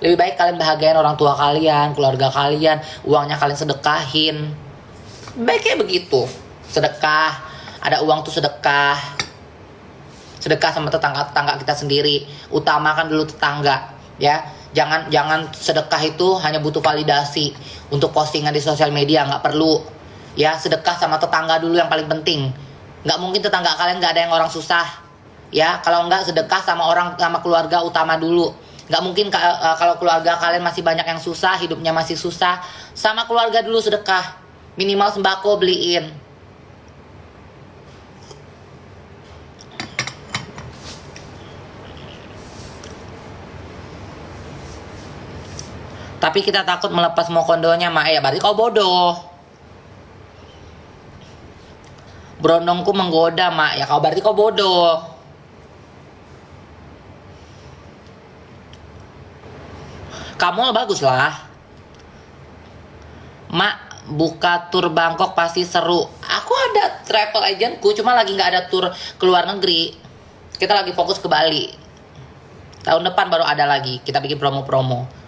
Lebih baik kalian bahagiain orang tua kalian, keluarga kalian, uangnya kalian sedekahin. Baiknya begitu. Sedekah, ada uang tuh sedekah. Sedekah sama tetangga-tetangga kita sendiri. Utamakan dulu tetangga ya. Jangan jangan sedekah itu hanya butuh validasi untuk postingan di sosial media, nggak perlu. Ya, sedekah sama tetangga dulu yang paling penting. Nggak mungkin tetangga kalian nggak ada yang orang susah. Ya, kalau nggak sedekah sama orang, sama keluarga utama dulu. Nggak mungkin kalau keluarga kalian masih banyak yang susah, hidupnya masih susah, sama keluarga dulu sedekah. Minimal sembako beliin. Tapi kita takut melepas mokondonya, Mak. Ya berarti kau bodoh. Berondongku menggoda, Mak. Ya kau berarti kau bodoh. Kamu bagus lah. Mak, buka tur Bangkok pasti seru. Aku ada travel agentku, cuma lagi nggak ada tur ke luar negeri. Kita lagi fokus ke Bali. Tahun depan baru ada lagi. Kita bikin promo-promo.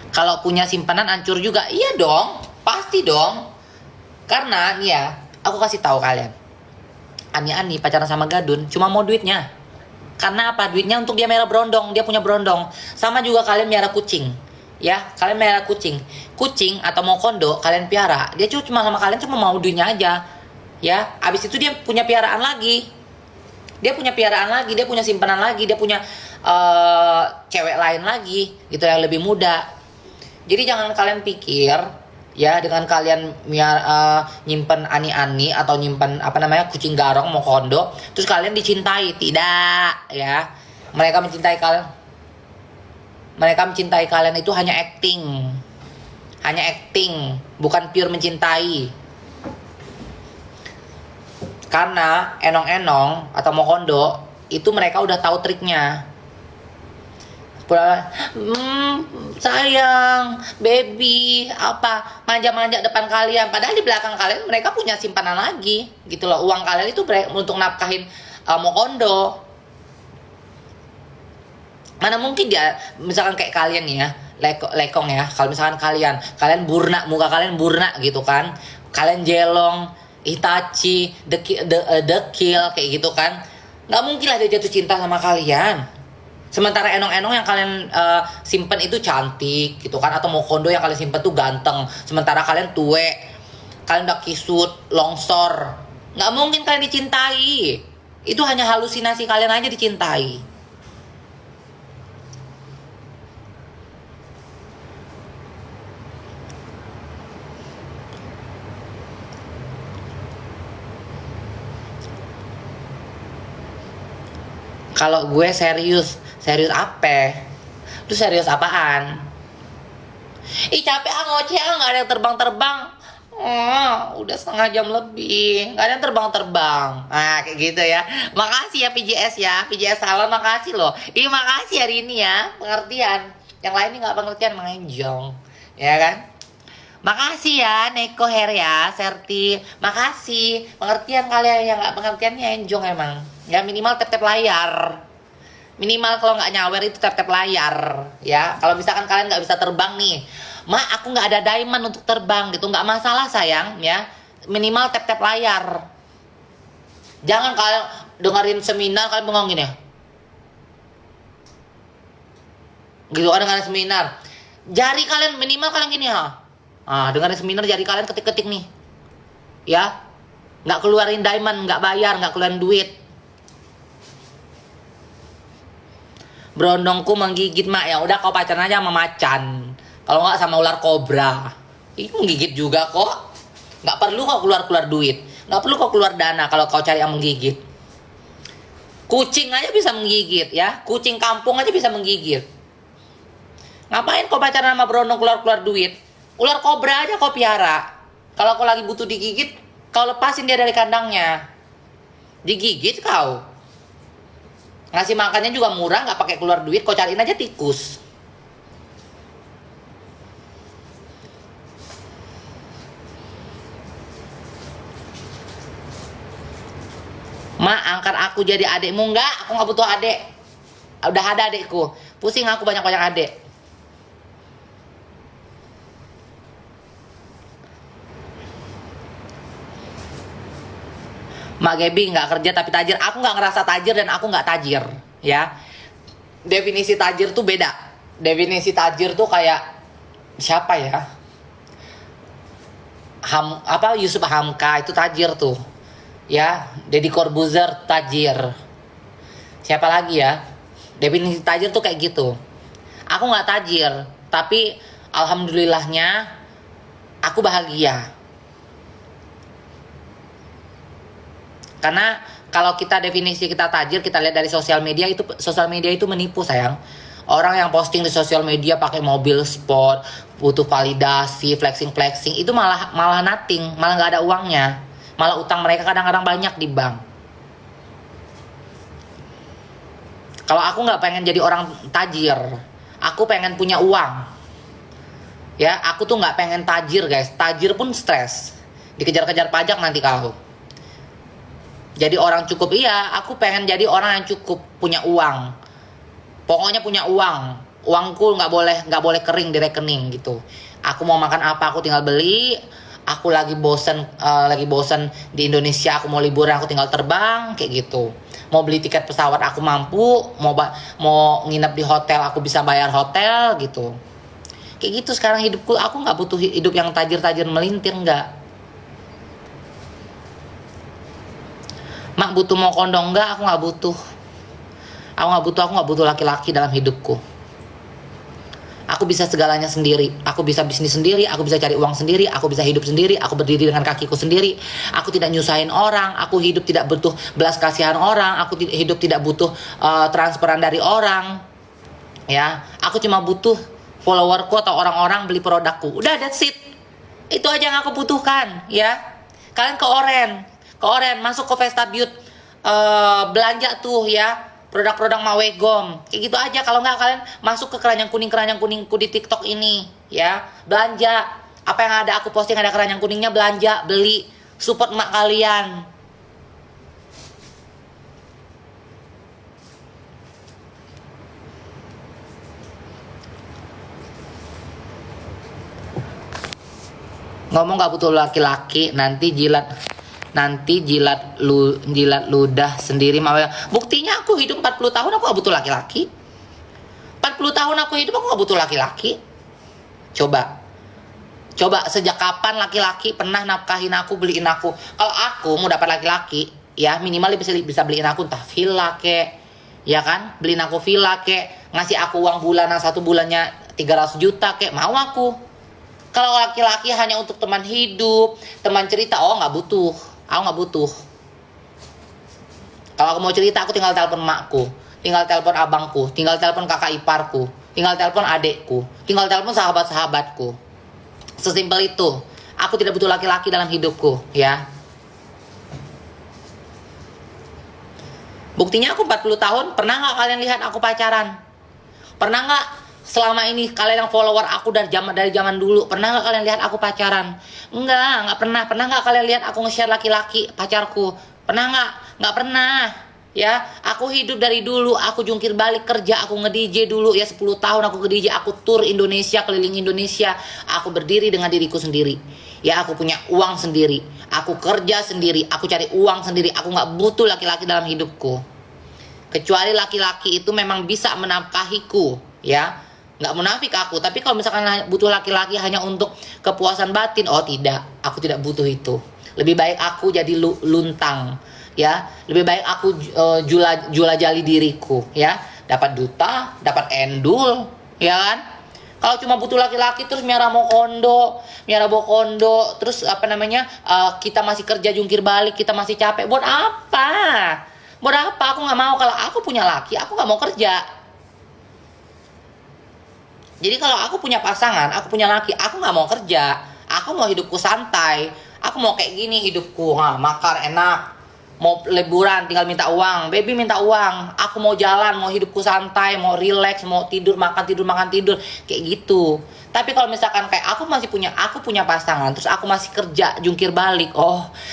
Kalau punya simpanan hancur juga, iya dong, pasti dong. Karena nih ya, aku kasih tahu kalian, Ani pacaran sama Gadun cuma mau duitnya. Karena apa? Duitnya untuk dia merah berondong, dia punya berondong. Sama juga kalian miara kucing, ya, kalian miara kucing, kucing atau mau kondo kalian piara, dia cuma sama kalian cuma mau duitnya aja, ya. Abis itu dia punya piaraan lagi, dia punya piaraan lagi, dia punya simpanan lagi, dia punya cewek lain lagi, gitu yang lebih muda. Jadi jangan kalian pikir ya dengan kalian nyimpen ani-ani atau nyimpen apa namanya kucing garong mau kondo terus kalian dicintai. Tidak ya. Mereka mencintai kalian itu hanya acting. Hanya acting, bukan pure mencintai. Karena enong-enong atau mau kondo itu mereka udah tahu triknya. Sayang, baby, apa manja-manja depan kalian, padahal di belakang kalian mereka punya simpanan lagi, gitu loh. Uang kalian itu untuk nafkahin mokondo. Mana mungkin dia, misalkan kayak kalian nih ya, lekong ya, kalau misalkan kalian burna, muka kalian burna gitu kan, kalian jelong, Itachi, dekil kayak gitu kan, nggak mungkin lah dia jatuh cinta sama kalian. Sementara enong-enong yang kalian simpen itu cantik gitu kan, atau mokondo yang kalian simpen tuh ganteng, sementara kalian tuwek, kalian udah kisut, longsor, nggak mungkin kalian dicintai. Itu hanya halusinasi kalian aja dicintai. Kalau gue serius apa? Lu serius apaan? Ih capek ngoceh nggak ada yang terbang-terbang. Udah setengah jam lebih nggak ada yang terbang-terbang. Nah kayak gitu ya. Makasih ya PJS ya, PJS Salon, makasih loh. Ih makasih hari ini ya, pengertian. Yang lain ini nggak pengertian, mengenjong, ya kan? Makasih ya Neko Hair ya, Serti. Makasih. Pengertian kalian yang nggak pengertiannya enjong emang. Ya minimal tap-tap layar. Minimal kalau nggak nyawer itu tap-tap layar. Ya kalau misalkan kalian nggak bisa terbang nih, aku nggak ada diamond untuk terbang gitu, nggak masalah sayang ya. Minimal tap-tap layar. Jangan kalian dengerin seminar kalian bengong gini ya. Gitu kan dengerin seminar. Jari kalian minimal kalian gini ya. Dengerin seminar jari kalian ketik-ketik nih. Ya. Nggak keluarin diamond, nggak bayar, nggak keluarin duit. Berondongku menggigit, Mak. Ya udah kau pacaran aja sama macan. Kalau nggak sama ular kobra. Itu menggigit juga kok. Nggak perlu kau keluar duit. Nggak perlu kau keluar dana kalau kau cari yang menggigit. Kucing aja bisa menggigit ya. Kucing kampung aja bisa menggigit. Ngapain kau pacaran sama berondong keluar duit? Ular kobra aja kau piara. Kalau kau lagi butuh digigit, kau lepasin dia dari kandangnya. Digigit kau. Ngasih makannya juga murah, nggak pakai keluar duit, kau cariin aja tikus. Mak, angkat aku jadi adekmu. Enggak, aku nggak butuh adek. Udah ada adekku. Pusing aku banyak-banyak adek. Mak Gaby nggak kerja tapi tajir. Aku nggak ngerasa tajir dan aku nggak tajir, ya. definisi tajir tuh beda. Definisi tajir tuh kayak siapa ya? Yusuf Hamka itu tajir tuh. Ya, Deddy Corbuzier tajir. Siapa lagi ya? Definisi tajir tuh kayak gitu. Aku nggak tajir, tapi alhamdulillahnya aku bahagia. Karena kalau kita definisi kita tajir, kita lihat dari sosial media itu menipu sayang. Orang yang posting di sosial media pakai mobil sport, butuh validasi, flexing itu malah nothing, malah nggak ada uangnya, malah utang mereka kadang-kadang banyak di bank. Kalau aku nggak pengen jadi orang tajir, aku pengen punya uang. Ya, aku tuh nggak pengen tajir guys, tajir pun stres, dikejar-kejar pajak nanti kalau. Jadi orang cukup, iya, aku pengen jadi orang yang cukup, punya uang. Pokoknya punya uang. Uangku nggak boleh kering di rekening gitu. Aku mau makan apa, aku tinggal beli. Aku lagi bosen di Indonesia, aku mau liburan, aku tinggal terbang, kayak gitu. Mau beli tiket pesawat aku mampu, mau nginep di hotel aku bisa bayar hotel gitu. Kayak gitu sekarang hidupku, aku nggak butuh hidup yang tajir-tajir melintir, nggak. Mak butuh mau kondom enggak? Aku nggak butuh. Aku nggak butuh laki-laki dalam hidupku. Aku bisa segalanya sendiri. Aku bisa bisnis sendiri. Aku bisa cari uang sendiri. Aku bisa hidup sendiri. Aku berdiri dengan kakiku sendiri. Aku tidak nyusahin orang. Aku hidup tidak butuh belas kasihan orang. Aku hidup tidak butuh transferan dari orang. Ya, aku cuma butuh followerku atau orang-orang beli produkku. Udah, that's it. Itu aja yang aku butuhkan. Ya, kalian ke Oren masuk ke Vesta Beauty, belanja tuh ya produk-produk Mawegom, kayak gitu aja. Kalau nggak, kalian masuk ke keranjang kuningku di TikTok ini ya, belanja apa yang ada, aku posting ada keranjang kuningnya, belanja, beli, support emak kalian. Ngomong nggak butuh laki-laki, nanti jilat ludah sendiri. Buktinya aku hidup 40 tahun aku gak butuh laki-laki. 40 tahun aku hidup aku gak butuh laki-laki. Coba sejak kapan laki-laki pernah nafkahin aku, beliin aku? Kalau aku mau dapat laki-laki ya minimal bisa beliin aku entah villa kek, ya kan, beliin aku villa kek, ngasih aku uang bulanan 1 bulannya 300 juta kek, mau aku. Kalau laki-laki hanya untuk teman hidup, teman cerita, nggak butuh. Aku nggak butuh. Kalau aku mau cerita, aku tinggal telepon emakku, tinggal telepon abangku, tinggal telepon kakak iparku, tinggal telepon adekku, tinggal telepon sahabat-sahabatku. Sesimpel itu. Aku tidak butuh laki-laki dalam hidupku, ya. Buktinya aku 40 tahun, pernah nggak kalian lihat aku pacaran? Pernah nggak selama ini kalian yang follower aku dari zaman dulu, pernah nggak kalian lihat aku pacaran? Nggak pernah. Pernah nggak kalian lihat aku nge-share laki-laki pacarku? Pernah nggak? Nggak pernah. Ya, aku hidup dari dulu, aku jungkir balik kerja, aku nge-DJ dulu ya 10 tahun aku nge-DJ, aku tour Indonesia, keliling Indonesia, aku berdiri dengan diriku sendiri. Ya, aku punya uang sendiri, aku kerja sendiri, aku cari uang sendiri, aku nggak butuh laki-laki dalam hidupku. Kecuali laki-laki itu memang bisa menafkahiku, ya. Nggak munafik aku, tapi kalau misalkan butuh laki-laki hanya untuk kepuasan batin, tidak, aku tidak butuh itu. Lebih baik aku jadi luntang, ya. Lebih baik aku jula-jali diriku, ya. Dapat duta, dapat endul, ya kan. Kalau cuma butuh laki-laki terus miara bokondo, terus kita masih kerja jungkir balik, kita masih capek, buat apa? Aku nggak mau. Kalau aku punya laki, aku nggak mau kerja. Jadi kalau aku punya pasangan, aku punya laki, aku nggak mau kerja. Aku mau hidupku santai. Aku mau kayak gini hidupku, makan enak. Mau liburan, tinggal minta uang. Baby minta uang. Aku mau jalan, mau hidupku santai, mau relax, mau tidur, makan tidur. Kayak gitu. Tapi kalau misalkan kayak aku punya pasangan, terus aku masih kerja, jungkir balik.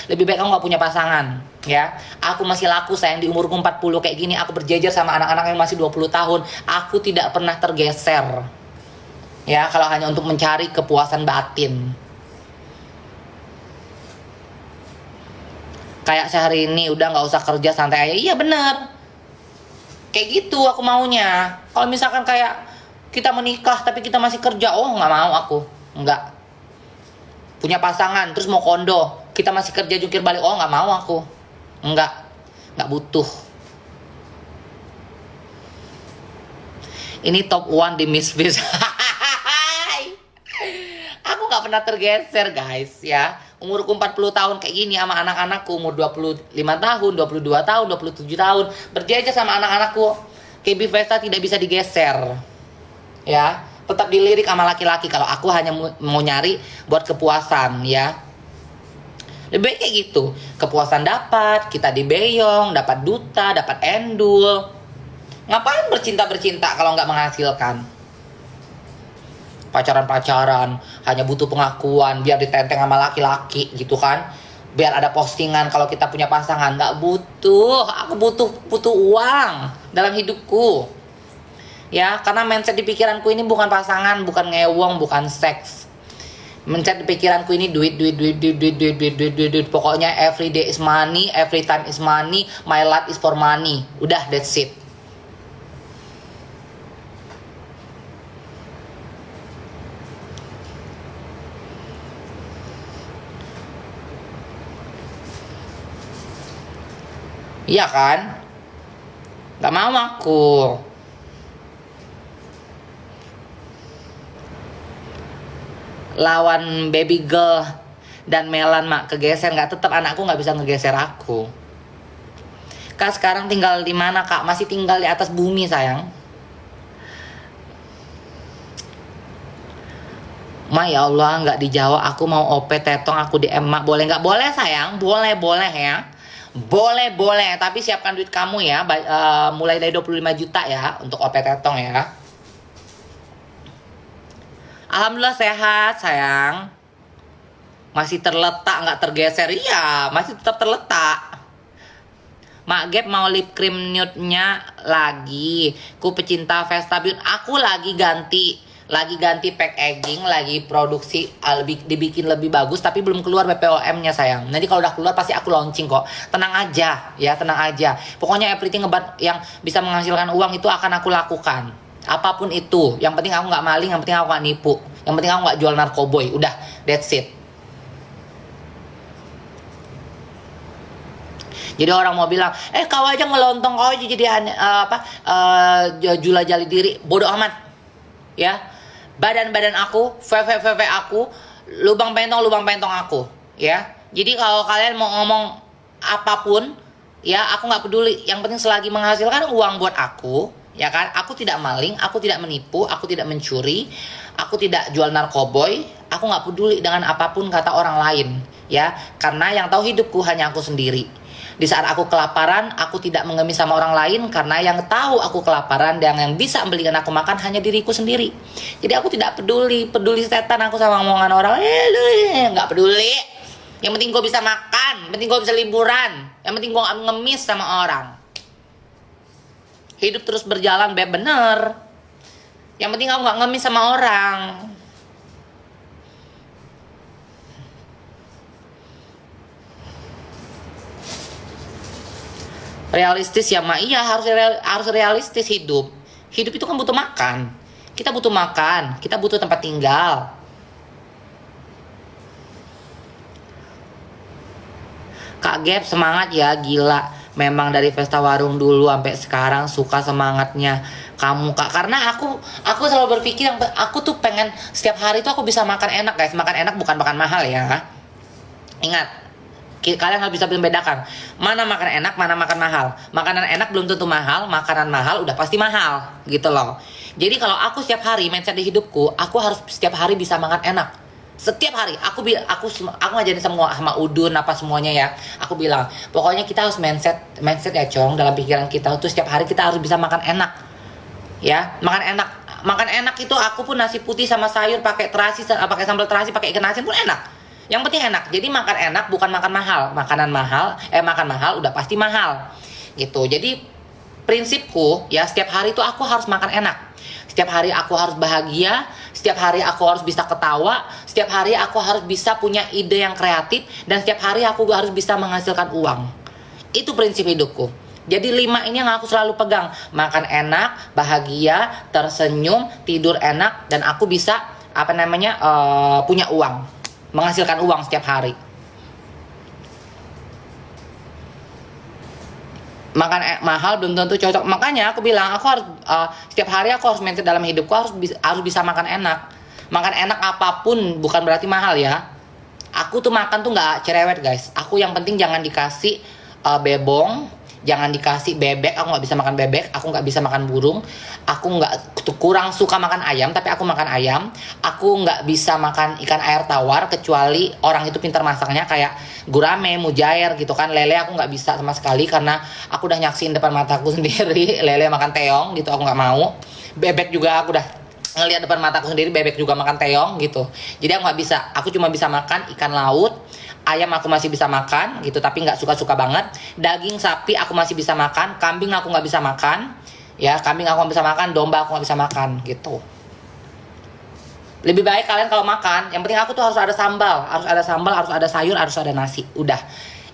Lebih baik aku nggak punya pasangan. Ya, aku masih laku sayang di umurku 40 kayak gini. Aku berjejer sama anak-anak yang masih 20 tahun. Aku tidak pernah tergeser. Ya, kalau hanya untuk mencari kepuasan batin. Kayak sehari ini udah nggak usah kerja, santai aja. Iya bener. Kayak gitu aku maunya. Kalau misalkan kayak kita menikah tapi kita masih kerja, oh nggak mau aku. Nggak. Punya pasangan terus mau kondo, kita masih kerja jungkir balik, oh nggak mau aku. Nggak butuh. Ini top 1 di Misfits. Aku nggak pernah tergeser guys ya. Umurku 40 tahun kayak gini sama anak-anakku umur 25 tahun, 22 tahun, 27 tahun. Berjejer sama anak-anakku. KB Vesta tidak bisa digeser. Ya, tetap dilirik sama laki-laki kalau aku hanya mau nyari buat kepuasan ya. Lebih baik kayak gitu. Kepuasan dapat, kita dibeyong, dapat duta, dapat endul. Ngapain bercinta-bercinta kalau nggak menghasilkan? Pacaran-pacaran hanya butuh pengakuan biar ditenteng sama laki-laki gitu kan, biar ada postingan kalau kita punya pasangan. Nggak butuh, aku butuh uang dalam hidupku ya, karena mindset di pikiranku ini bukan pasangan, bukan ngewong, bukan seks. Mindset di pikiranku ini duit. Pokoknya every day is money, every time is money, my life is for money. Udah, that's it. Iya kan? Gak mau aku. Lawan baby girl dan Melan mak kegeser, nggak, tetap anakku nggak bisa ngegeser aku. Kak sekarang tinggal di mana kak? Masih tinggal di atas bumi sayang. Ma ya Allah nggak dijawab, aku mau OP tetong, aku DM mak boleh nggak? Boleh sayang, boleh ya. Boleh, tapi siapkan duit kamu ya, mulai dari 25 juta ya untuk OP tetong ya. Alhamdulillah sehat sayang. Masih terletak, nggak tergeser. Iya, masih tetap terletak. Mak Gap mau lip cream nude-nya lagi. Ku pecinta Vesta Beauty. Aku lagi ganti packaging, lagi produksi, dibikin lebih bagus, tapi belum keluar BPOM-nya sayang. Nanti kalau udah keluar pasti aku launching kok. Tenang aja ya, tenang aja. Pokoknya everything yang bisa menghasilkan uang itu akan aku lakukan. Apapun itu, yang penting aku nggak maling, yang penting aku nggak nipu, yang penting aku nggak jual narkoboy. Udah, that's it. Jadi orang mau bilang, kau aja ngelontong, kau aja jadi jula jali diri, bodoh amat, ya. Badan aku, VV aku, lubang pentong aku, ya. Jadi kalau kalian mau ngomong apapun, ya aku nggak peduli. Yang penting selagi menghasilkan uang buat aku, ya kan. Aku tidak maling, aku tidak menipu, aku tidak mencuri, aku tidak jual narkoboy. Aku nggak peduli dengan apapun kata orang lain, ya. Karena yang tahu hidupku hanya aku sendiri. Di saat aku kelaparan, aku tidak mengemis sama orang lain, karena yang tahu aku kelaparan dan yang bisa membelikan aku makan hanya diriku sendiri. Jadi aku tidak peduli setan aku sama omongan orang. Nggak peduli. Yang penting gue bisa makan, yang penting gue bisa liburan, yang penting gue nggak ngemis sama orang. Hidup terus berjalan, beb, bener. Yang penting aku nggak ngemis sama orang. Realistis ya mak, iya harus realistis hidup. Hidup itu kan butuh makan. Kita butuh makan, kita butuh tempat tinggal. Kak Gap semangat ya, gila. Memang dari Vesta Warung dulu sampai sekarang suka semangatnya kamu kak. Karena aku selalu berpikir, aku tuh pengen setiap hari tuh aku bisa makan enak guys. Makan enak bukan makan mahal ya. Ingat, kalian harus bisa membedakan mana makan enak, mana makan mahal. Makanan enak belum tentu mahal, makanan mahal udah pasti mahal gitu loh. Jadi kalau aku setiap hari mindset di hidupku, aku harus setiap hari bisa makan enak. Setiap hari aku ngajarin semua sama Udun apa semuanya ya. Aku bilang, pokoknya kita harus mindset ya Cong, dalam pikiran kita tuh setiap hari kita harus bisa makan enak. Ya, makan enak itu aku pun nasi putih sama sayur pakai terasi, pakai sambal terasi, pakai ikan asin pun enak. Yang penting enak. Jadi makan enak bukan makan mahal. Makan mahal udah pasti mahal. Gitu. Jadi prinsipku ya, setiap hari itu aku harus makan enak. Setiap hari aku harus bahagia, setiap hari aku harus bisa ketawa, setiap hari aku harus bisa punya ide yang kreatif, dan setiap hari aku harus bisa menghasilkan uang. Itu prinsip hidupku. Jadi 5 ini yang aku selalu pegang. Makan enak, bahagia, tersenyum, tidur enak, dan aku bisa punya uang, menghasilkan uang setiap hari. Makan mahal belum tentu cocok. Makanya aku bilang aku harus setiap hari aku harus mindset dalam hidupku harus bisa makan enak. Makan enak apapun bukan berarti mahal ya. Aku tuh makan tuh nggak cerewet guys. Aku yang penting jangan dikasih bebong, jangan dikasih bebek. Aku nggak bisa makan bebek, aku nggak bisa makan burung, aku nggak kurang suka makan ayam, tapi aku makan ayam. Aku nggak bisa makan ikan air tawar kecuali orang itu pintar masaknya kayak gurame, mujair gitu kan. Lele aku nggak bisa sama sekali karena aku udah nyaksin depan mataku sendiri lele makan teong gitu, aku nggak mau. Bebek juga aku udah ngelihat depan mataku sendiri bebek juga makan teong gitu. Jadi aku nggak bisa, aku cuma bisa makan ikan laut. Ayam aku masih bisa makan gitu, tapi nggak suka-suka banget. Daging sapi aku masih bisa makan, kambing aku nggak bisa makan. Ya, kambing aku nggak bisa makan, domba aku nggak bisa makan gitu. Lebih baik kalian kalau makan, yang penting aku tuh harus ada sambal, harus ada sayur, harus ada nasi. Udah.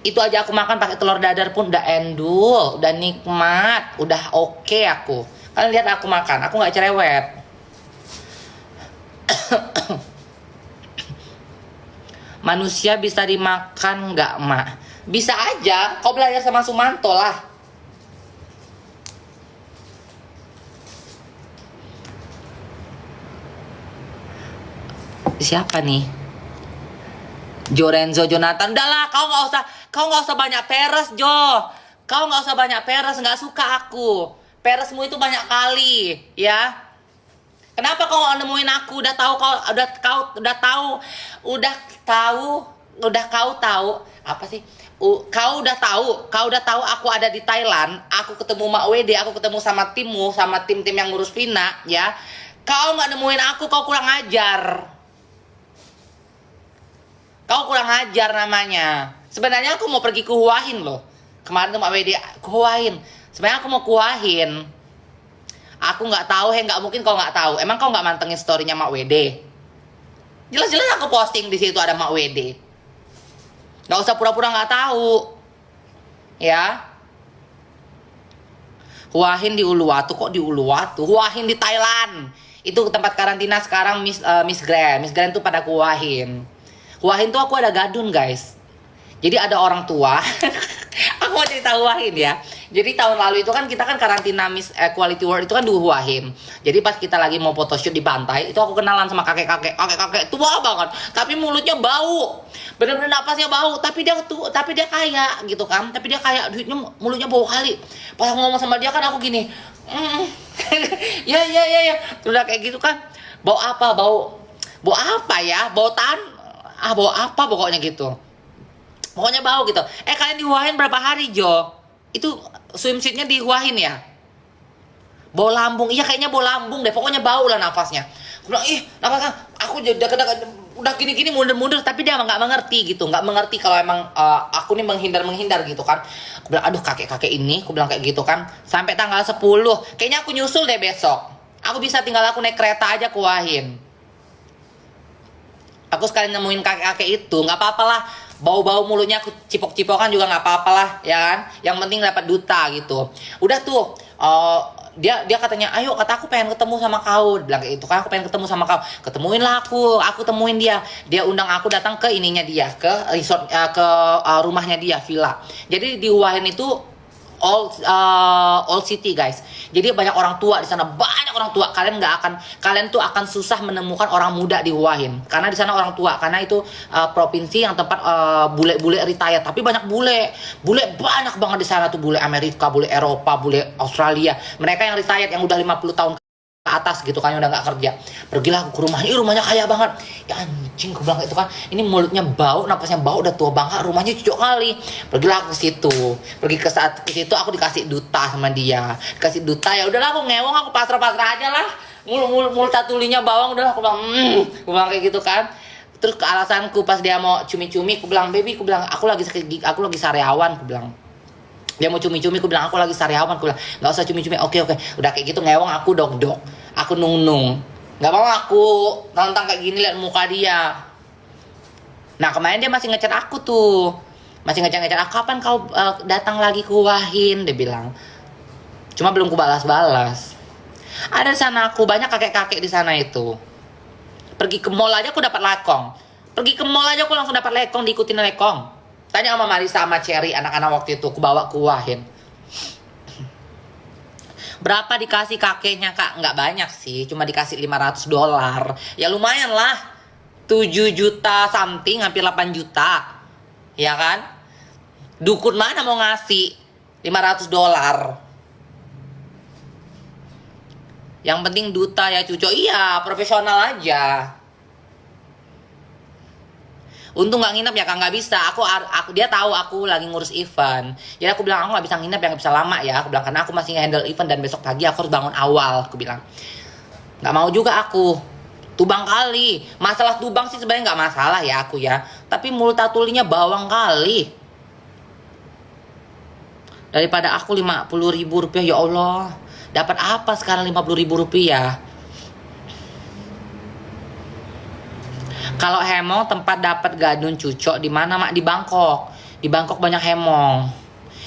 Itu aja aku makan pakai telur dadar pun udah endul, udah nikmat, udah oke aku. Kalian lihat aku makan, aku nggak cerewet. Manusia bisa dimakan nggak, Mak? Bisa aja, kau belajar sama Sumanto lah. Siapa nih? Jorenzo Jonathan. Udah lah, kau nggak usah banyak peres, Jo. Kau nggak usah banyak peres, nggak suka aku. Peresmu itu banyak kali, ya. Kenapa kau nggak nemuin aku? Udah tahu apa sih? Kau udah tahu aku ada di Thailand. Aku ketemu Mak WD, aku ketemu sama timmu, sama tim-tim yang ngurus Vina, ya. Kau nggak nemuin aku, kau kurang ajar. Kau kurang ajar namanya. Sebenarnya aku mau pergi ke Hua Hin loh. Kemarin tuh Mak WD ke Hua Hin. Sebenarnya aku mau ke Hua Hin. Aku nggak tahu, nggak mungkin kau nggak tahu. Emang kau nggak mantengin storynya Mak WD? Jelas-jelas aku posting di situ ada Mak WD. Nggak usah pura-pura nggak tahu, ya. Hua Hin di Uluwatu, kok di Uluwatu? Hua Hin di Thailand. Itu tempat karantina sekarang Miss Grand. Miss Grand tuh pada Hua Hin. Hua Hin tuh aku ada gadun guys. Jadi ada orang tua. Aku mau cerita Hua Hin ya. Jadi tahun lalu itu kan kita kan karantina Miss Quality World itu kan di Hua Hin. Jadi pas kita lagi mau photoshoot di pantai, itu aku kenalan sama kakek-kakek tua banget, tapi mulutnya bau. Bener-bener napasnya bau, tapi dia kaya gitu kan. Tapi dia kaya, duitnya mulutnya bau kali. Pas aku ngomong sama dia kan aku gini. Ya. Udah kayak gitu kan. Bau apa ya? Bau apa pokoknya gitu. Pokoknya bau gitu. Kalian di Hua Hin berapa hari, Jo? Itu swimsuitnya di Hua Hin ya? Bau lambung. Iya kayaknya bau lambung deh. Pokoknya bau lah nafasnya. Aku bilang, nafasnya. Aku udah gini-gini mundur-mundur. Tapi dia nggak mengerti gitu. Nggak mengerti kalau emang aku nih menghindar gitu kan. Aku bilang, aduh kakek-kakek ini. Aku bilang kayak gitu kan. Sampai tanggal 10. Kayaknya aku nyusul deh besok. Aku bisa tinggal aku naik kereta aja ke Hua Hin. Aku sekalian nemuin kakek-kakek itu. Nggak apa-apa lah. Bau-bau mulutnya aku cipok-cipokan juga nggak apa-apa lah, ya kan? Yang penting dapat duta gitu. Udah tuh, dia katanya, ayo, kata aku pengen ketemu sama kau. Dia bilang kayak gitu kan, aku pengen ketemu sama kau. Ketemuin lah aku temuin dia. Dia undang aku datang ke ininya dia, ke resort, ke rumahnya dia, villa. Jadi di Hua Hin itu old city guys. Jadi banyak orang tua di sana, banyak orang tua. Kalian tuh akan susah menemukan orang muda di Hua Hin karena di sana orang tua. Karena itu provinsi yang tempat bule-bule retire. Tapi banyak bule banyak banget di sana tuh, bule Amerika, bule Eropa, bule Australia. Mereka yang retire yang udah 50 tahun ke atas gitu kan, yang udah nggak kerja. Pergilah aku ke rumahnya, rumahnya kaya banget. Ya anjing, aku bilang itu kan, ini mulutnya bau, napasnya bau, udah tua banget, rumahnya cocok kali. Pergilah aku ke situ. Saat ke situ aku dikasih duta sama dia. Dikasih duta, ya udahlah aku ngewong, aku pasrah-pasrah aja lah. Mulut tatulinya bawang, udahlah aku bilang, aku bilang kayak gitu kan. Terus ke alasanku pas dia mau cumi-cumi, aku bilang, baby, aku bilang aku lagi sariawan, aku bilang. Dia mau cumi-cumi, aku bilang aku lagi sariawan, aku bilang nggak usah cumi-cumi, oke, udah kayak gitu ngewong, aku dok, aku nung, nggak mau aku nonton kayak gini liat muka dia. Nah kemarin dia masih ngechat aku tuh, Masih ngejar-ngejar, kapan kau datang lagi ke Wahin, dia bilang. Cuma belum ku balas-balas. Ada di sana aku, banyak kakek-kakek di sana itu. Pergi ke mall aja aku dapat lekong. Pergi ke mall aja aku langsung dapat lekong, diikutin lekong. Tanya sama Marisa sama Cherry, anak-anak waktu itu, aku bawa ke Wahin. Berapa dikasih kakeknya kak? Nggak banyak sih, cuma dikasih $500. Ya lumayan lah. 7 juta something, hampir 8 juta. Ya kan? Dukun mana mau ngasih $500? Yang penting duta ya cucu. Iya, profesional aja. Untung nggak nginep ya kak, nggak bisa. Dia tahu aku lagi ngurus event. Jadi aku bilang aku nggak bisa nginep ya, nggak bisa lama ya. Aku bilang karena aku masih handle event dan besok pagi aku harus bangun awal. Aku bilang nggak mau juga aku. Tubang kali. Masalah tubang sih sebenarnya nggak masalah ya aku ya. Tapi multatulinya bawang kali. Daripada aku 50.000 rupiah, ya Allah. Dapat apa sekarang 50.000 rupiah? Kalau hemong tempat dapat gadun cucok di mana mak? Di Bangkok. Di Bangkok banyak hemong.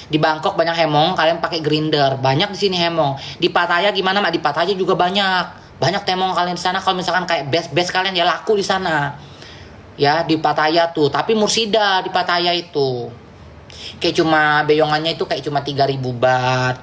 Di Bangkok banyak hemong, kalian pakai grinder. Banyak di sini hemong. Di Pattaya gimana mak? Di Pattaya juga banyak. Banyak temong kalian di sana. Kalau misalkan kayak best kalian ya laku di sana. Ya di Pattaya tuh. Tapi Mursida di Pattaya itu. Kayak cuma beyongannya itu kayak cuma 3.000 baht.